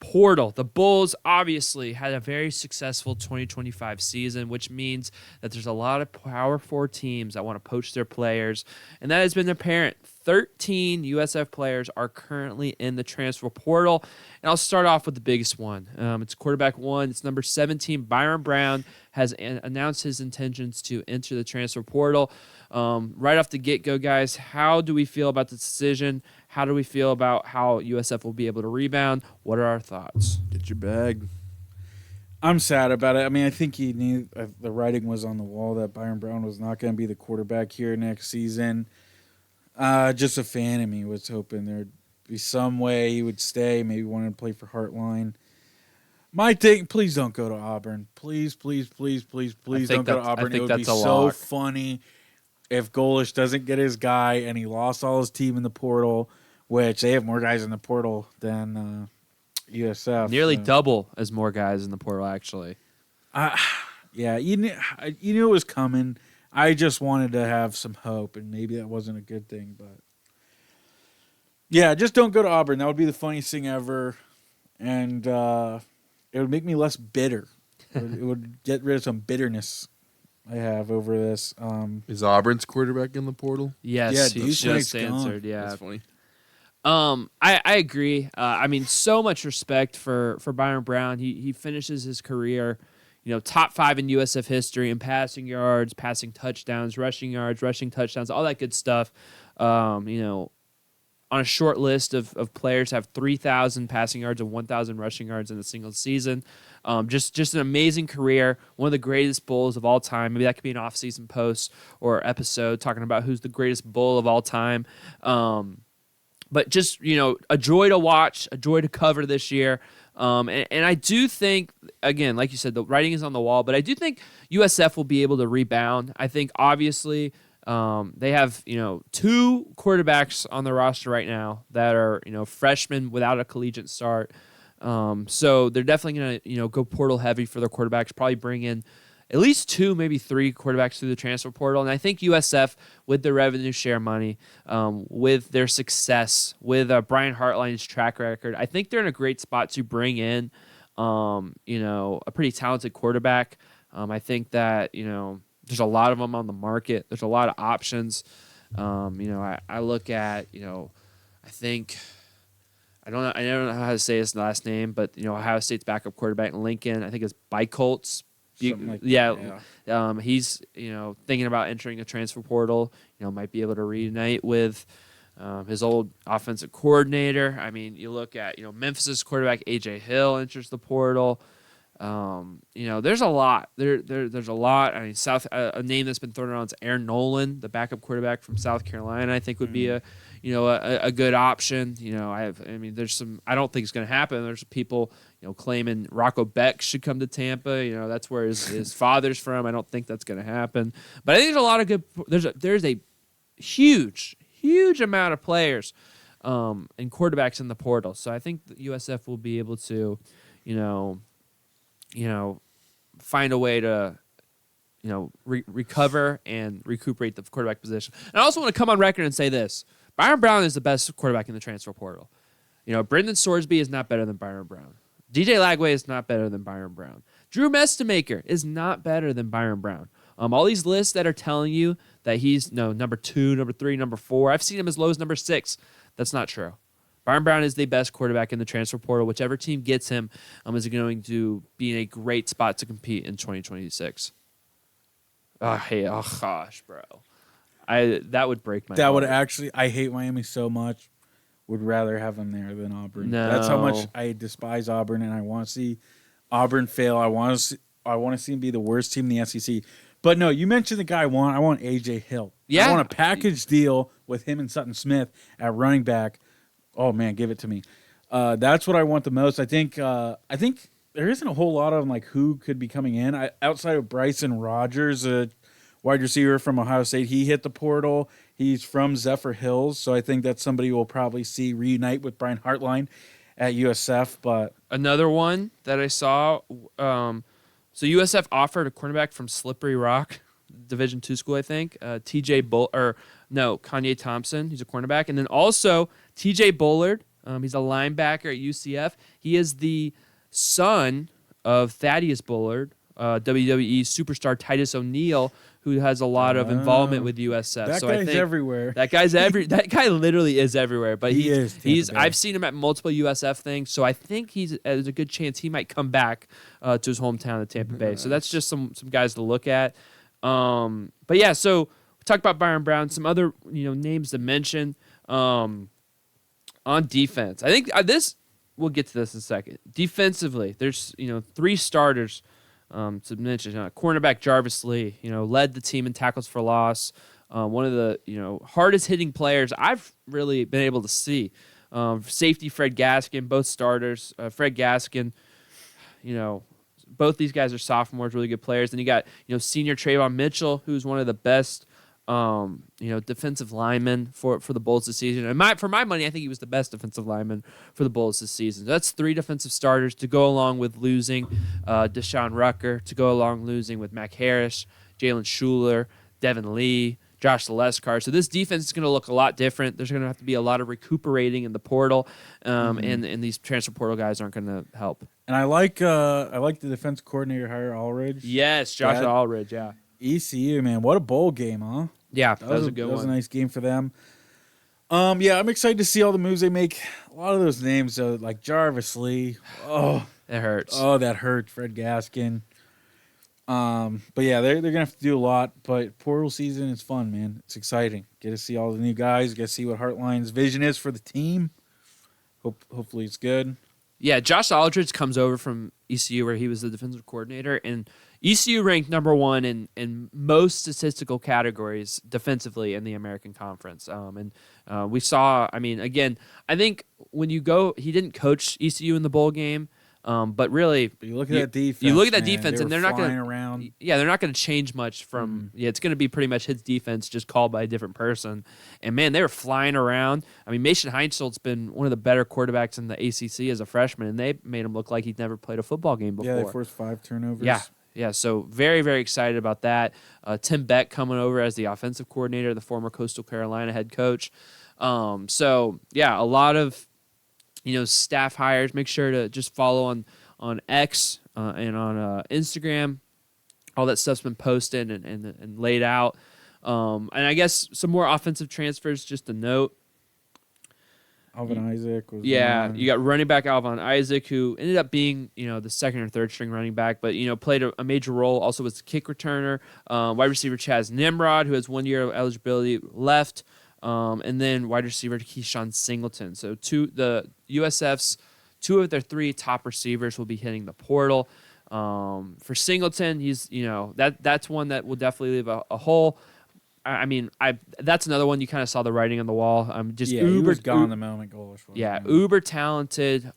portal. The Bulls obviously had a very successful 2025 season, which means that there's a lot of Power 4 teams that want to poach their players, and that has been apparent. 13 USF players are currently in the transfer portal, and I'll start off with the biggest one. It's quarterback 1. It's number 17. Byron Brown has announced his intentions to enter the transfer portal. Right off the get-go, guys, how do we feel about the decision? How do we feel about how USF will be able to rebound? What are our thoughts? Get your bag. I'm sad about it. I mean, I think he knew the writing was on the wall that Byron Brown was not going to be the quarterback here next season. Just a fan of me was hoping there'd be some way he would stay, maybe wanted to play for Heartline. My thing, please don't go to Auburn. Please, please, please, please, please don't go to Auburn. It would be so funny if Golish doesn't get his guy and he lost all his team in the portal, which they have more guys in the portal than USF. Nearly double as more guys in the portal, actually. Yeah, you knew it was coming. I just wanted to have some hope, and maybe that wasn't a good thing. But, yeah, just don't go to Auburn. That would be the funniest thing ever, and it would make me less bitter. It would get rid of some bitterness I have over this. Is Auburn's quarterback in the portal? Yes, Yeah, he just answered. Gone. Yeah, That's funny. I agree. I mean, so much respect for Byron Brown. He finishes his career, top 5 in USF history in passing yards, passing touchdowns, rushing yards, rushing touchdowns, all that good stuff. On a short list of players have 3,000 passing yards and 1,000 rushing yards in a single season. Just an amazing career, one of the greatest Bulls of all time. Maybe that could be an off-season post or episode talking about who's the greatest Bull of all time. But just, a joy to watch, a joy to cover this year. And I do think, again, like you said, the writing is on the wall, but I do think USF will be able to rebound. I think, obviously, they have, 2 quarterbacks on the roster right now that are, freshmen without a collegiate start. So they're definitely going to, go portal heavy for their quarterbacks, probably bring in at least 2, maybe 3 quarterbacks through the transfer portal. And I think USF, with their revenue share money, with their success, with Brian Hartline's track record, I think they're in a great spot to bring in, a pretty talented quarterback. I think that, there's a lot of them on the market. There's a lot of options. I look at, I think, I don't know how to say his last name, but, Ohio State's backup quarterback, Lincoln, I think it's Bicolts. He's thinking about entering a transfer portal. Might be able to reunite with his old offensive coordinator. I mean, you look at Memphis's quarterback AJ Hill enters the portal. There's a lot. There's a lot. I mean, a name that's been thrown around is Aaron Nolan, the backup quarterback from South Carolina. I think would be a good option. There's some. I don't think it's going to happen. There's people claiming Rocco Beck should come to Tampa. That's where his father's from. I don't think that's going to happen. But I think there's a lot of good. There's a huge amount of players and quarterbacks in the portal. So I think the USF will be able to, find a way to, recover and recuperate the quarterback position. And I also want to come on record and say this. Byron Brown is the best quarterback in the transfer portal. Brendan Sorsby is not better than Byron Brown. DJ Lagway is not better than Byron Brown. Drew Mestamaker is not better than Byron Brown. All these lists that are telling you that he's number 2, number 3, number 4. I've seen him as low as number 6. That's not true. Byron Brown is the best quarterback in the transfer portal. Whichever team gets him is going to be in a great spot to compete in 2026. Oh gosh, bro. That would break my heart. I hate Miami so much. Would rather have him there than Auburn. No. That's how much I despise Auburn, and I want to see Auburn fail. I want to see him be the worst team in the SEC. But no, you mentioned the guy I want. I want AJ Hill. Yeah. I want a package deal with him and Sutton Smith at running back. Oh man, give it to me. That's what I want the most. I think there isn't a whole lot of like who could be coming in outside of Bryson Rogers, a wide receiver from Ohio State. He hit the portal. He's from Zephyr Hills, so I think that's somebody we'll probably see reunite with Brian Hartline at USF. But another one that I saw, so USF offered a cornerback from Slippery Rock, Division II school, I think. Kanye Thompson. He's a cornerback, and then also T.J. Bullard. He's a linebacker at UCF. He is the son of Thaddeus Bullard, WWE superstar Titus O'Neil, who has a lot of involvement with USF. That so guy's I think everywhere. That guy literally is everywhere. But he's I've seen him at multiple USF things, so I think there's a good chance he might come back to his hometown of Tampa Bay. So that's just some guys to look at. But yeah, so we talked about Byron Brown, some other names to mention on defense. I think we'll get to this in a second. Defensively, there's 3 starters. To mention, cornerback Jarvis Lee, led the team in tackles for loss. One of the hardest hitting players I've really been able to see. Safety Fred Gaskin, both starters. Fred Gaskin, both these guys are sophomores, really good players. Then you got senior Trayvon Mitchell, who's one of the best defensive linemen for the Bulls this season. And for my money, I think he was the best defensive lineman for the Bulls this season. So that's 3 defensive starters to go along with losing Deshaun Rucker, to go along losing with Mac Harris, Jalen Schuler, Devin Lee, Josh Lescar. So this defense is going to look a lot different. There's going to have to be a lot of recuperating in the portal, and these transfer portal guys aren't going to help. And I like the defense coordinator hire Allridge. Yes, Josh Allridge, yeah. ECU, man, what a bowl game, huh? Yeah, that was a good one. That was a nice game for them. Yeah, I'm excited to see all the moves they make. A lot of those names, like Jarvis Lee. Oh, it hurts. Oh, that hurt. Fred Gaskin. But yeah, they're gonna have to do a lot. But portal season is fun, man. It's exciting. Get to see all the new guys. Get to see what Hartline's vision is for the team. Hopefully, it's good. Yeah, Josh Aldridge comes over from ECU where he was the defensive coordinator, and ECU ranked number 1 in most statistical categories defensively in the American Conference. We saw, again, I think when you go, he didn't coach ECU in the bowl game, but really, you look at that defense. You look at that defense, and they're not going around. Yeah, they're not going to change much from. Yeah, it's going to be pretty much his defense, just called by a different person. And man, they were flying around. Mason Heinzel's been one of the better quarterbacks in the ACC as a freshman, and they made him look like he'd never played a football game before. Yeah, they forced 5 turnovers. Yeah, so very, very excited about that. Tim Beck coming over as the offensive coordinator, the former Coastal Carolina head coach. So yeah, a lot of staff hires. Make sure to just follow on X and on Instagram. All that stuff's been posted and laid out. And I guess some more offensive transfers, just a note. Alvin Isaac was you got running back Alvin Isaac, who ended up being the second or third string running back, but played a major role. Also was the kick returner. Wide receiver Chaz Nimrod, who has 1 year of eligibility left, and then wide receiver Keyshawn Singleton. So the USF's 2 of their 3 top receivers will be hitting the portal. For Singleton, he's that's one that will definitely leave a hole. That's another one you kind of saw the writing on the wall. He was gone the moment Golish was. Yeah, uber talented.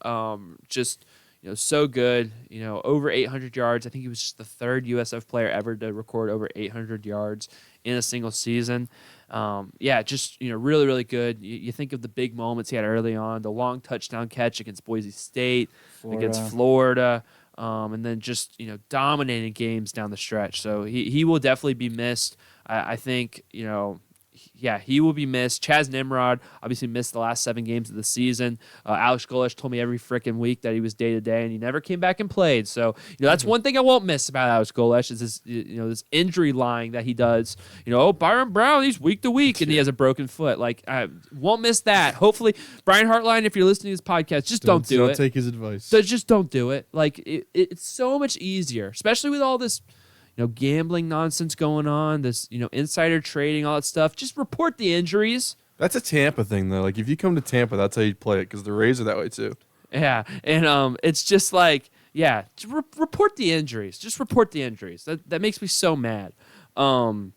Just so good. Over 800 yards. I think he was just the 3rd USF player ever to record over 800 yards in a single season. Just really, really good. You think of the big moments he had early on, the long touchdown catch against Boise State, against Florida. And then just dominating games down the stretch. So he will definitely be missed. I think he will be missed. Chaz Nimrod obviously missed the last 7 games of the season. Alex Golesh told me every freaking week that he was day to day, and he never came back and played. So that's one thing I won't miss about Alex Golesh is this this injury lying that he does. Byron Brown, he's week to week, and he has a broken foot. Like I won't miss that. Hopefully, Brian Hartline, if you're listening to this podcast, just don't do it. Don't take his advice. So just don't do it. Like it's so much easier, especially with all this gambling nonsense going on, this, insider trading, all that stuff. Just report the injuries. That's a Tampa thing, though. Like, if you come to Tampa, that's how you play it, because the Rays are that way, too. Yeah, and it's just like, report the injuries. Just report the injuries. That makes me so mad. But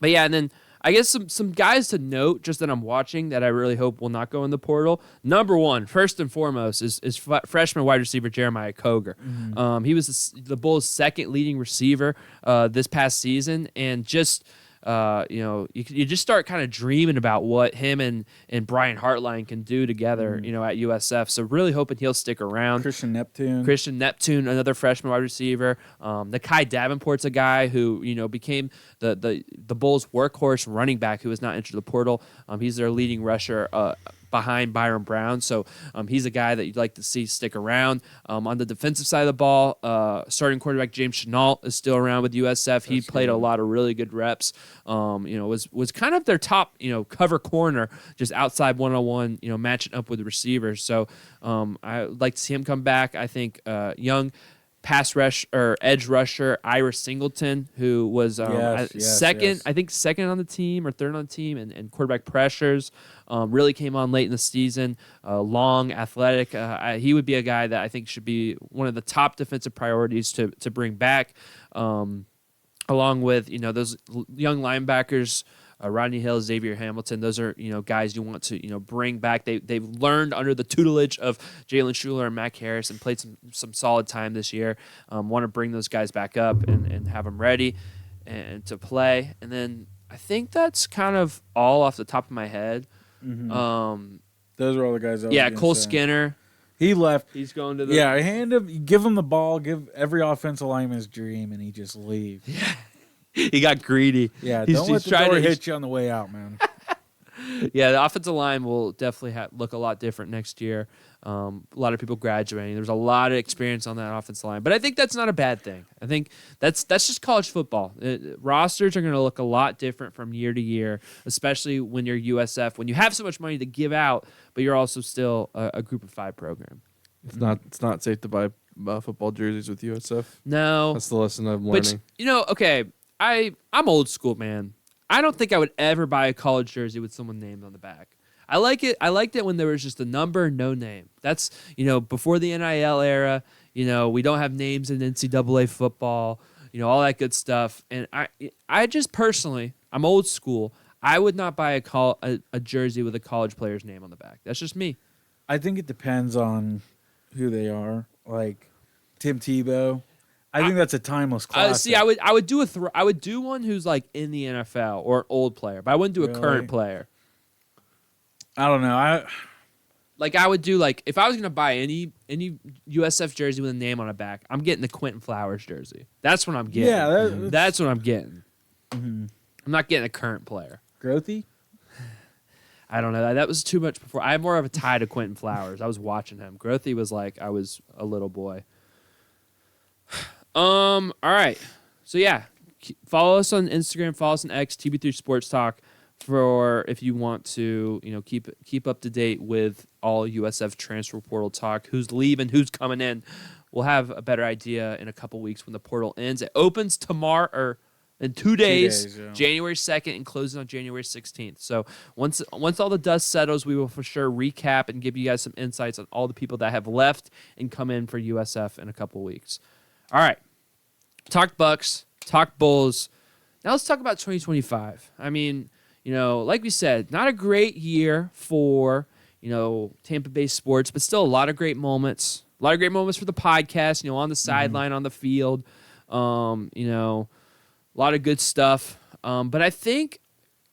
yeah, and then I guess some guys to note, just that I'm watching, that I really hope will not go in the portal. Number one, first and foremost, is freshman wide receiver Jeremiah Coger. Mm-hmm. He was the Bulls' second leading receiver this past season, and just you just start kind of dreaming about what him and Brian Hartline can do together, at USF. So really hoping he'll stick around. Christian Neptune, another freshman wide receiver. Nakai Davenport's a guy who became the Bulls' workhorse running back who has not entered the portal. He's their leading rusher behind Byron Brown. So he's a guy that you'd like to see stick around. On the defensive side of the ball, starting quarterback James Chenault is still around with USF. He played a lot of really good reps. Was kind of their top, cover corner, just outside one-on-one, matching up with the receivers. So I would like to see him come back. I think young pass rush or edge rusher Ira Singleton, who was second on the team or third on the team, and quarterback pressures, really came on late in the season. Long, athletic. He would be a guy that I think should be one of the top defensive priorities to bring back, along with those young linebackers. Rodney Hill, Xavier Hamilton, those are guys you want to bring back. They've learned under the tutelage of Jalen Schuler and Mac Harris and played some solid time this year. Want to bring those guys back up and have them ready and to play. And then I think that's kind of all off the top of my head. Mm-hmm. Those are all the guys. Cole Skinner. He left. He's going to the. Yeah, give him the ball, give every offensive lineman his dream, and he just leaves. Yeah. He got greedy. Yeah, don't let the door hit you on the way out, man. Yeah, the offensive line will definitely look a lot different next year. A lot of people graduating. There's a lot of experience on that offensive line, but I think that's not a bad thing. I think that's just college football. Rosters are going to look a lot different from year to year, especially when you're USF, when you have so much money to give out, but you're also still a Group of 5 program. It's not safe to buy football jerseys with USF. No, that's the lesson I'm learning. But, okay. I'm old school, man. I don't think I would ever buy a college jersey with someone named on the back. I like it. I liked it when there was just a number, no name. That's, before the NIL era, we don't have names in NCAA football, all that good stuff. And I just personally, I'm old school. I would not buy a jersey with a college player's name on the back. That's just me. I think it depends on who they are. Like Tim Tebow. I think that's a timeless classic. I would do I would do one who's like in the NFL or an old player, but I wouldn't do a current player. I don't know. I would do if I was gonna buy any USF jersey with a name on the back, I'm getting the Quentin Flowers jersey. That's what I'm getting. Yeah, that's what I'm getting. Mm-hmm. I'm not getting a current player. Grothy? I don't know. That was too much before. I have more of a tie to Quentin Flowers. I was watching him. Grothy was like I was a little boy. All right. So yeah, follow us on Instagram, follow us on X, TB3 Sports Talk, for if you want to, keep up to date with all USF transfer portal talk, who's leaving, who's coming in. We'll have a better idea in a couple weeks when the portal ends. It opens tomorrow or in 2 days, yeah. January 2nd, and closes on January 16th. So once all the dust settles, we will for sure recap and give you guys some insights on all the people that have left and come in for USF in a couple weeks. All right. Talk Bucs, talk Bulls. Now let's talk about 2025. I mean, like we said, not a great year for, Tampa Bay sports, but still a lot of great moments. A lot of great moments for the podcast, on the sideline, on the field. A lot of good stuff. But I think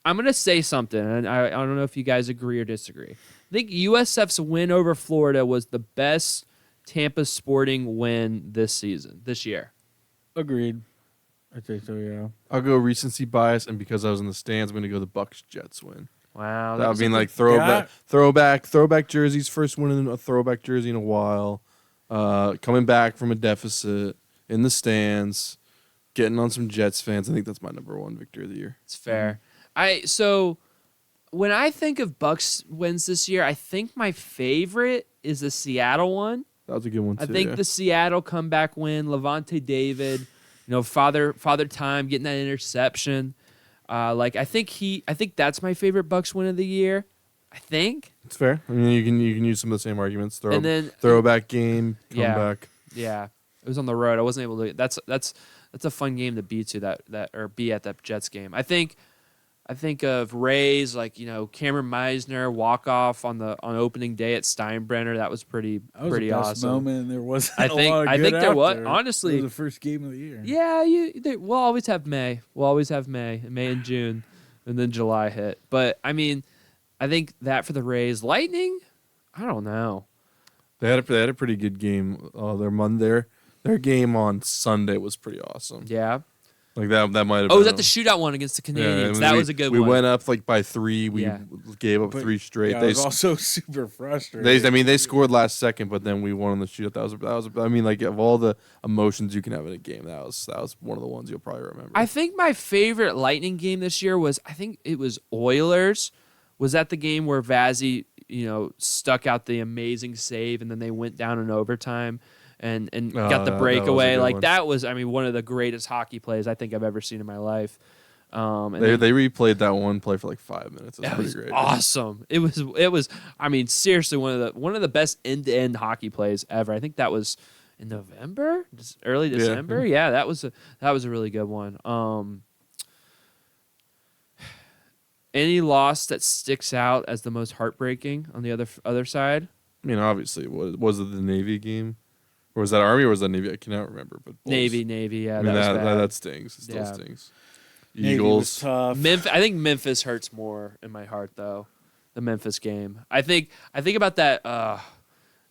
I'm going to say something, and I don't know if you guys agree or disagree. I think USF's win over Florida was the best Tampa sporting win this year. Agreed. I think so, yeah. I'll go recency bias, and because I was in the stands, I'm going to go the Bucs Jets win. Wow. That would was mean a like good- throwback jerseys. First win in a throwback jersey in a while. Coming back from a deficit in the stands, getting on some Jets fans. I think that's my number one victory of the year. It's fair. So when I think of Bucs wins this year, I think my favorite is the Seattle one. That was a good one too. I think the Seattle comeback win, Levante David, father time, getting that interception. I think that's my favorite Bucs win of the year. I think it's fair. I mean, you can use some of the same arguments. Throwback game, comeback. Yeah, it was on the road. I wasn't able to. That's a fun game to be at that Jets game. I think of Rays Cameron Meisner walk off on opening day at Steinbrenner. That was pretty best awesome moment. There was I think there was honestly the first game of the year. Yeah, we'll always have May. May and June, and then July hit. But I mean, I think that for the Rays, Lightning, I don't know. They had a pretty good game. Their game on Sunday was pretty awesome. Yeah. Like that might have. Oh, was that the shootout one against the Canadians? That was a good one. We went up by 3. We gave up 3 straight. Yeah, I was also super frustrated. They scored last second, but then we won on the shootout. That was. I mean, like of all the emotions you can have in a game, that was one of the ones you'll probably remember. I think my favorite Lightning game this year was Oilers. Was that the game where Vazzy, stuck out the amazing save, and then they went down in overtime? And got the breakaway. That was one of the greatest hockey plays I think I've ever seen in my life. They replayed that one play for 5 minutes. It was great. Awesome. It was seriously one of the best end-to-end hockey plays ever. I think that was in November, early December. Yeah, that was a really good one. Any loss that sticks out as the most heartbreaking on the other side? I mean, obviously, was it the Navy game? Or was that Army or was that Navy? I cannot remember. But Navy, yeah. That stings. It still stings. Navy Eagles. Was tough. I think Memphis hurts more in my heart, though. The Memphis game. I think about that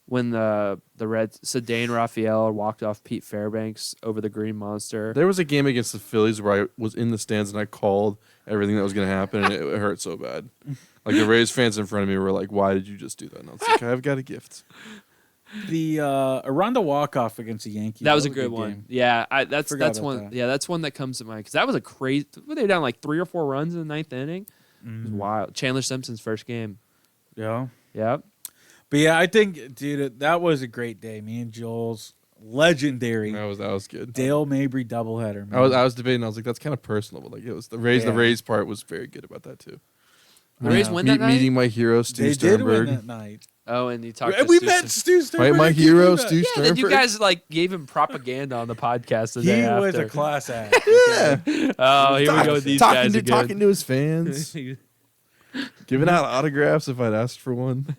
when the Reds, Sedane Raphael walked off Pete Fairbanks over the Green Monster. There was a game against the Phillies where I was in the stands and I called everything that was going to happen, and it hurt so bad. Like the Rays fans in front of me were like, "Why did you just do that?" And I was like, "I've got a gift." The Aranda walk-off against the Yankees. That was a good one. Game. Yeah, that's one. That. Yeah, that's one that comes to mind because that was a crazy. Were they down 3 or 4 runs in the 9th inning? It was wild. Chandler Simpson's first game. Yeah. Yep. But yeah, I think, dude, that was a great day. Me and Joel's legendary. That was good. Dale Mabry doubleheader. Man. I was debating. I was like, that's kind of personal, but it was the Rays. Yeah. The Rays part was very good about that too. The Rays win that night? Meeting my hero, Stu Sternberg. They did win that night. Oh, and you talked. We met Stu Sternberg. My hero, Stu Sternberg. Then you guys gave him propaganda on the podcast the day after. He was a class act. Yeah. Oh, here we go with these guys again. Talking to his fans, giving out autographs if I'd asked for one.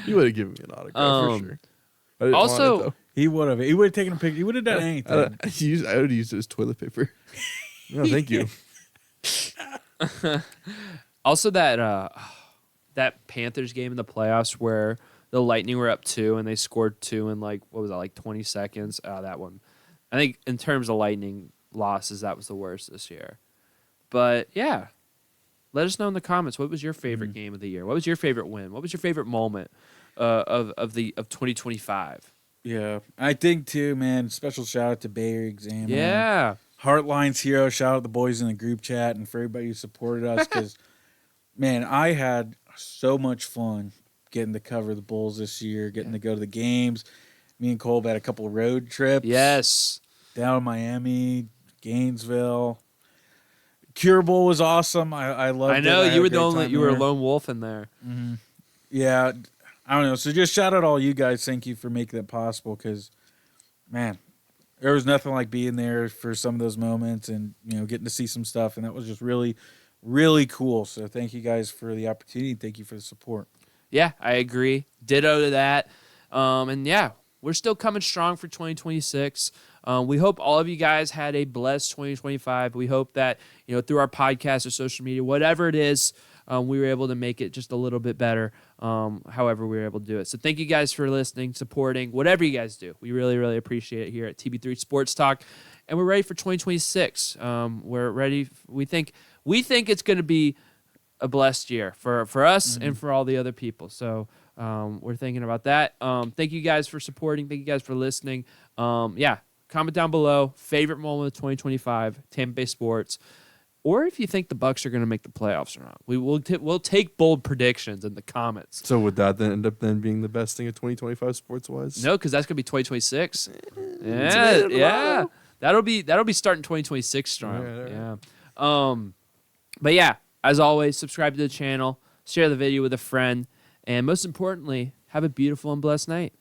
He would have given me an autograph for sure. I didn't want it, though. He would have. He would have taken a picture. He would have done anything. I would have used it as toilet paper. No, thank you. Also, that Panthers game in the playoffs where the Lightning were up 2 and they scored 2 in 20 seconds. That one, I think in terms of Lightning losses, that was the worst this year. But yeah, let us know in the comments, what was your favorite game of the year? What was your favorite win? What was your favorite moment of 2025? Yeah, I think too, man. Special shout out to Bayer Exam. Yeah. Heartlines hero. Shout out to the boys in the group chat and for everybody who supported us because, man, I had so much fun getting to cover the Bulls this year, getting to go to the games. Me and Cole had a couple of road trips. Yes. Down in Miami, Gainesville. Cure Bowl was awesome. I loved it. I know you were a lone wolf in there. Mm-hmm. Yeah, I don't know. So just shout out all you guys. Thank you for making that possible because, man, there was nothing like being there for some of those moments and, getting to see some stuff. And that was just really, really cool. So thank you guys for the opportunity. Thank you for the support. Yeah, I agree. Ditto to that. And yeah, we're still coming strong for 2026. We hope all of you guys had a blessed 2025. We hope that, through our podcast or social media, whatever it is, we were able to make it just a little bit better, however we were able to do it. So thank you guys for listening, supporting, whatever you guys do. We really, really appreciate it here at TB3 Sports Talk. and we're ready for 2026. We're ready. We think it's going to be a blessed year for us and for all the other people. So we're thinking about that. Thank you guys for supporting. Thank you guys for listening. Comment down below favorite moment of 2025 Tampa Bay sports, or if you think the Bucs are going to make the playoffs or not. We'll take bold predictions in the comments. So would that then end up being the best thing of 2025 sports wise? No, because that's going to be 2026. Yeah. That'll be starting 2026 strong. Yeah. But yeah, as always, subscribe to the channel, share the video with a friend, and most importantly, have a beautiful and blessed night.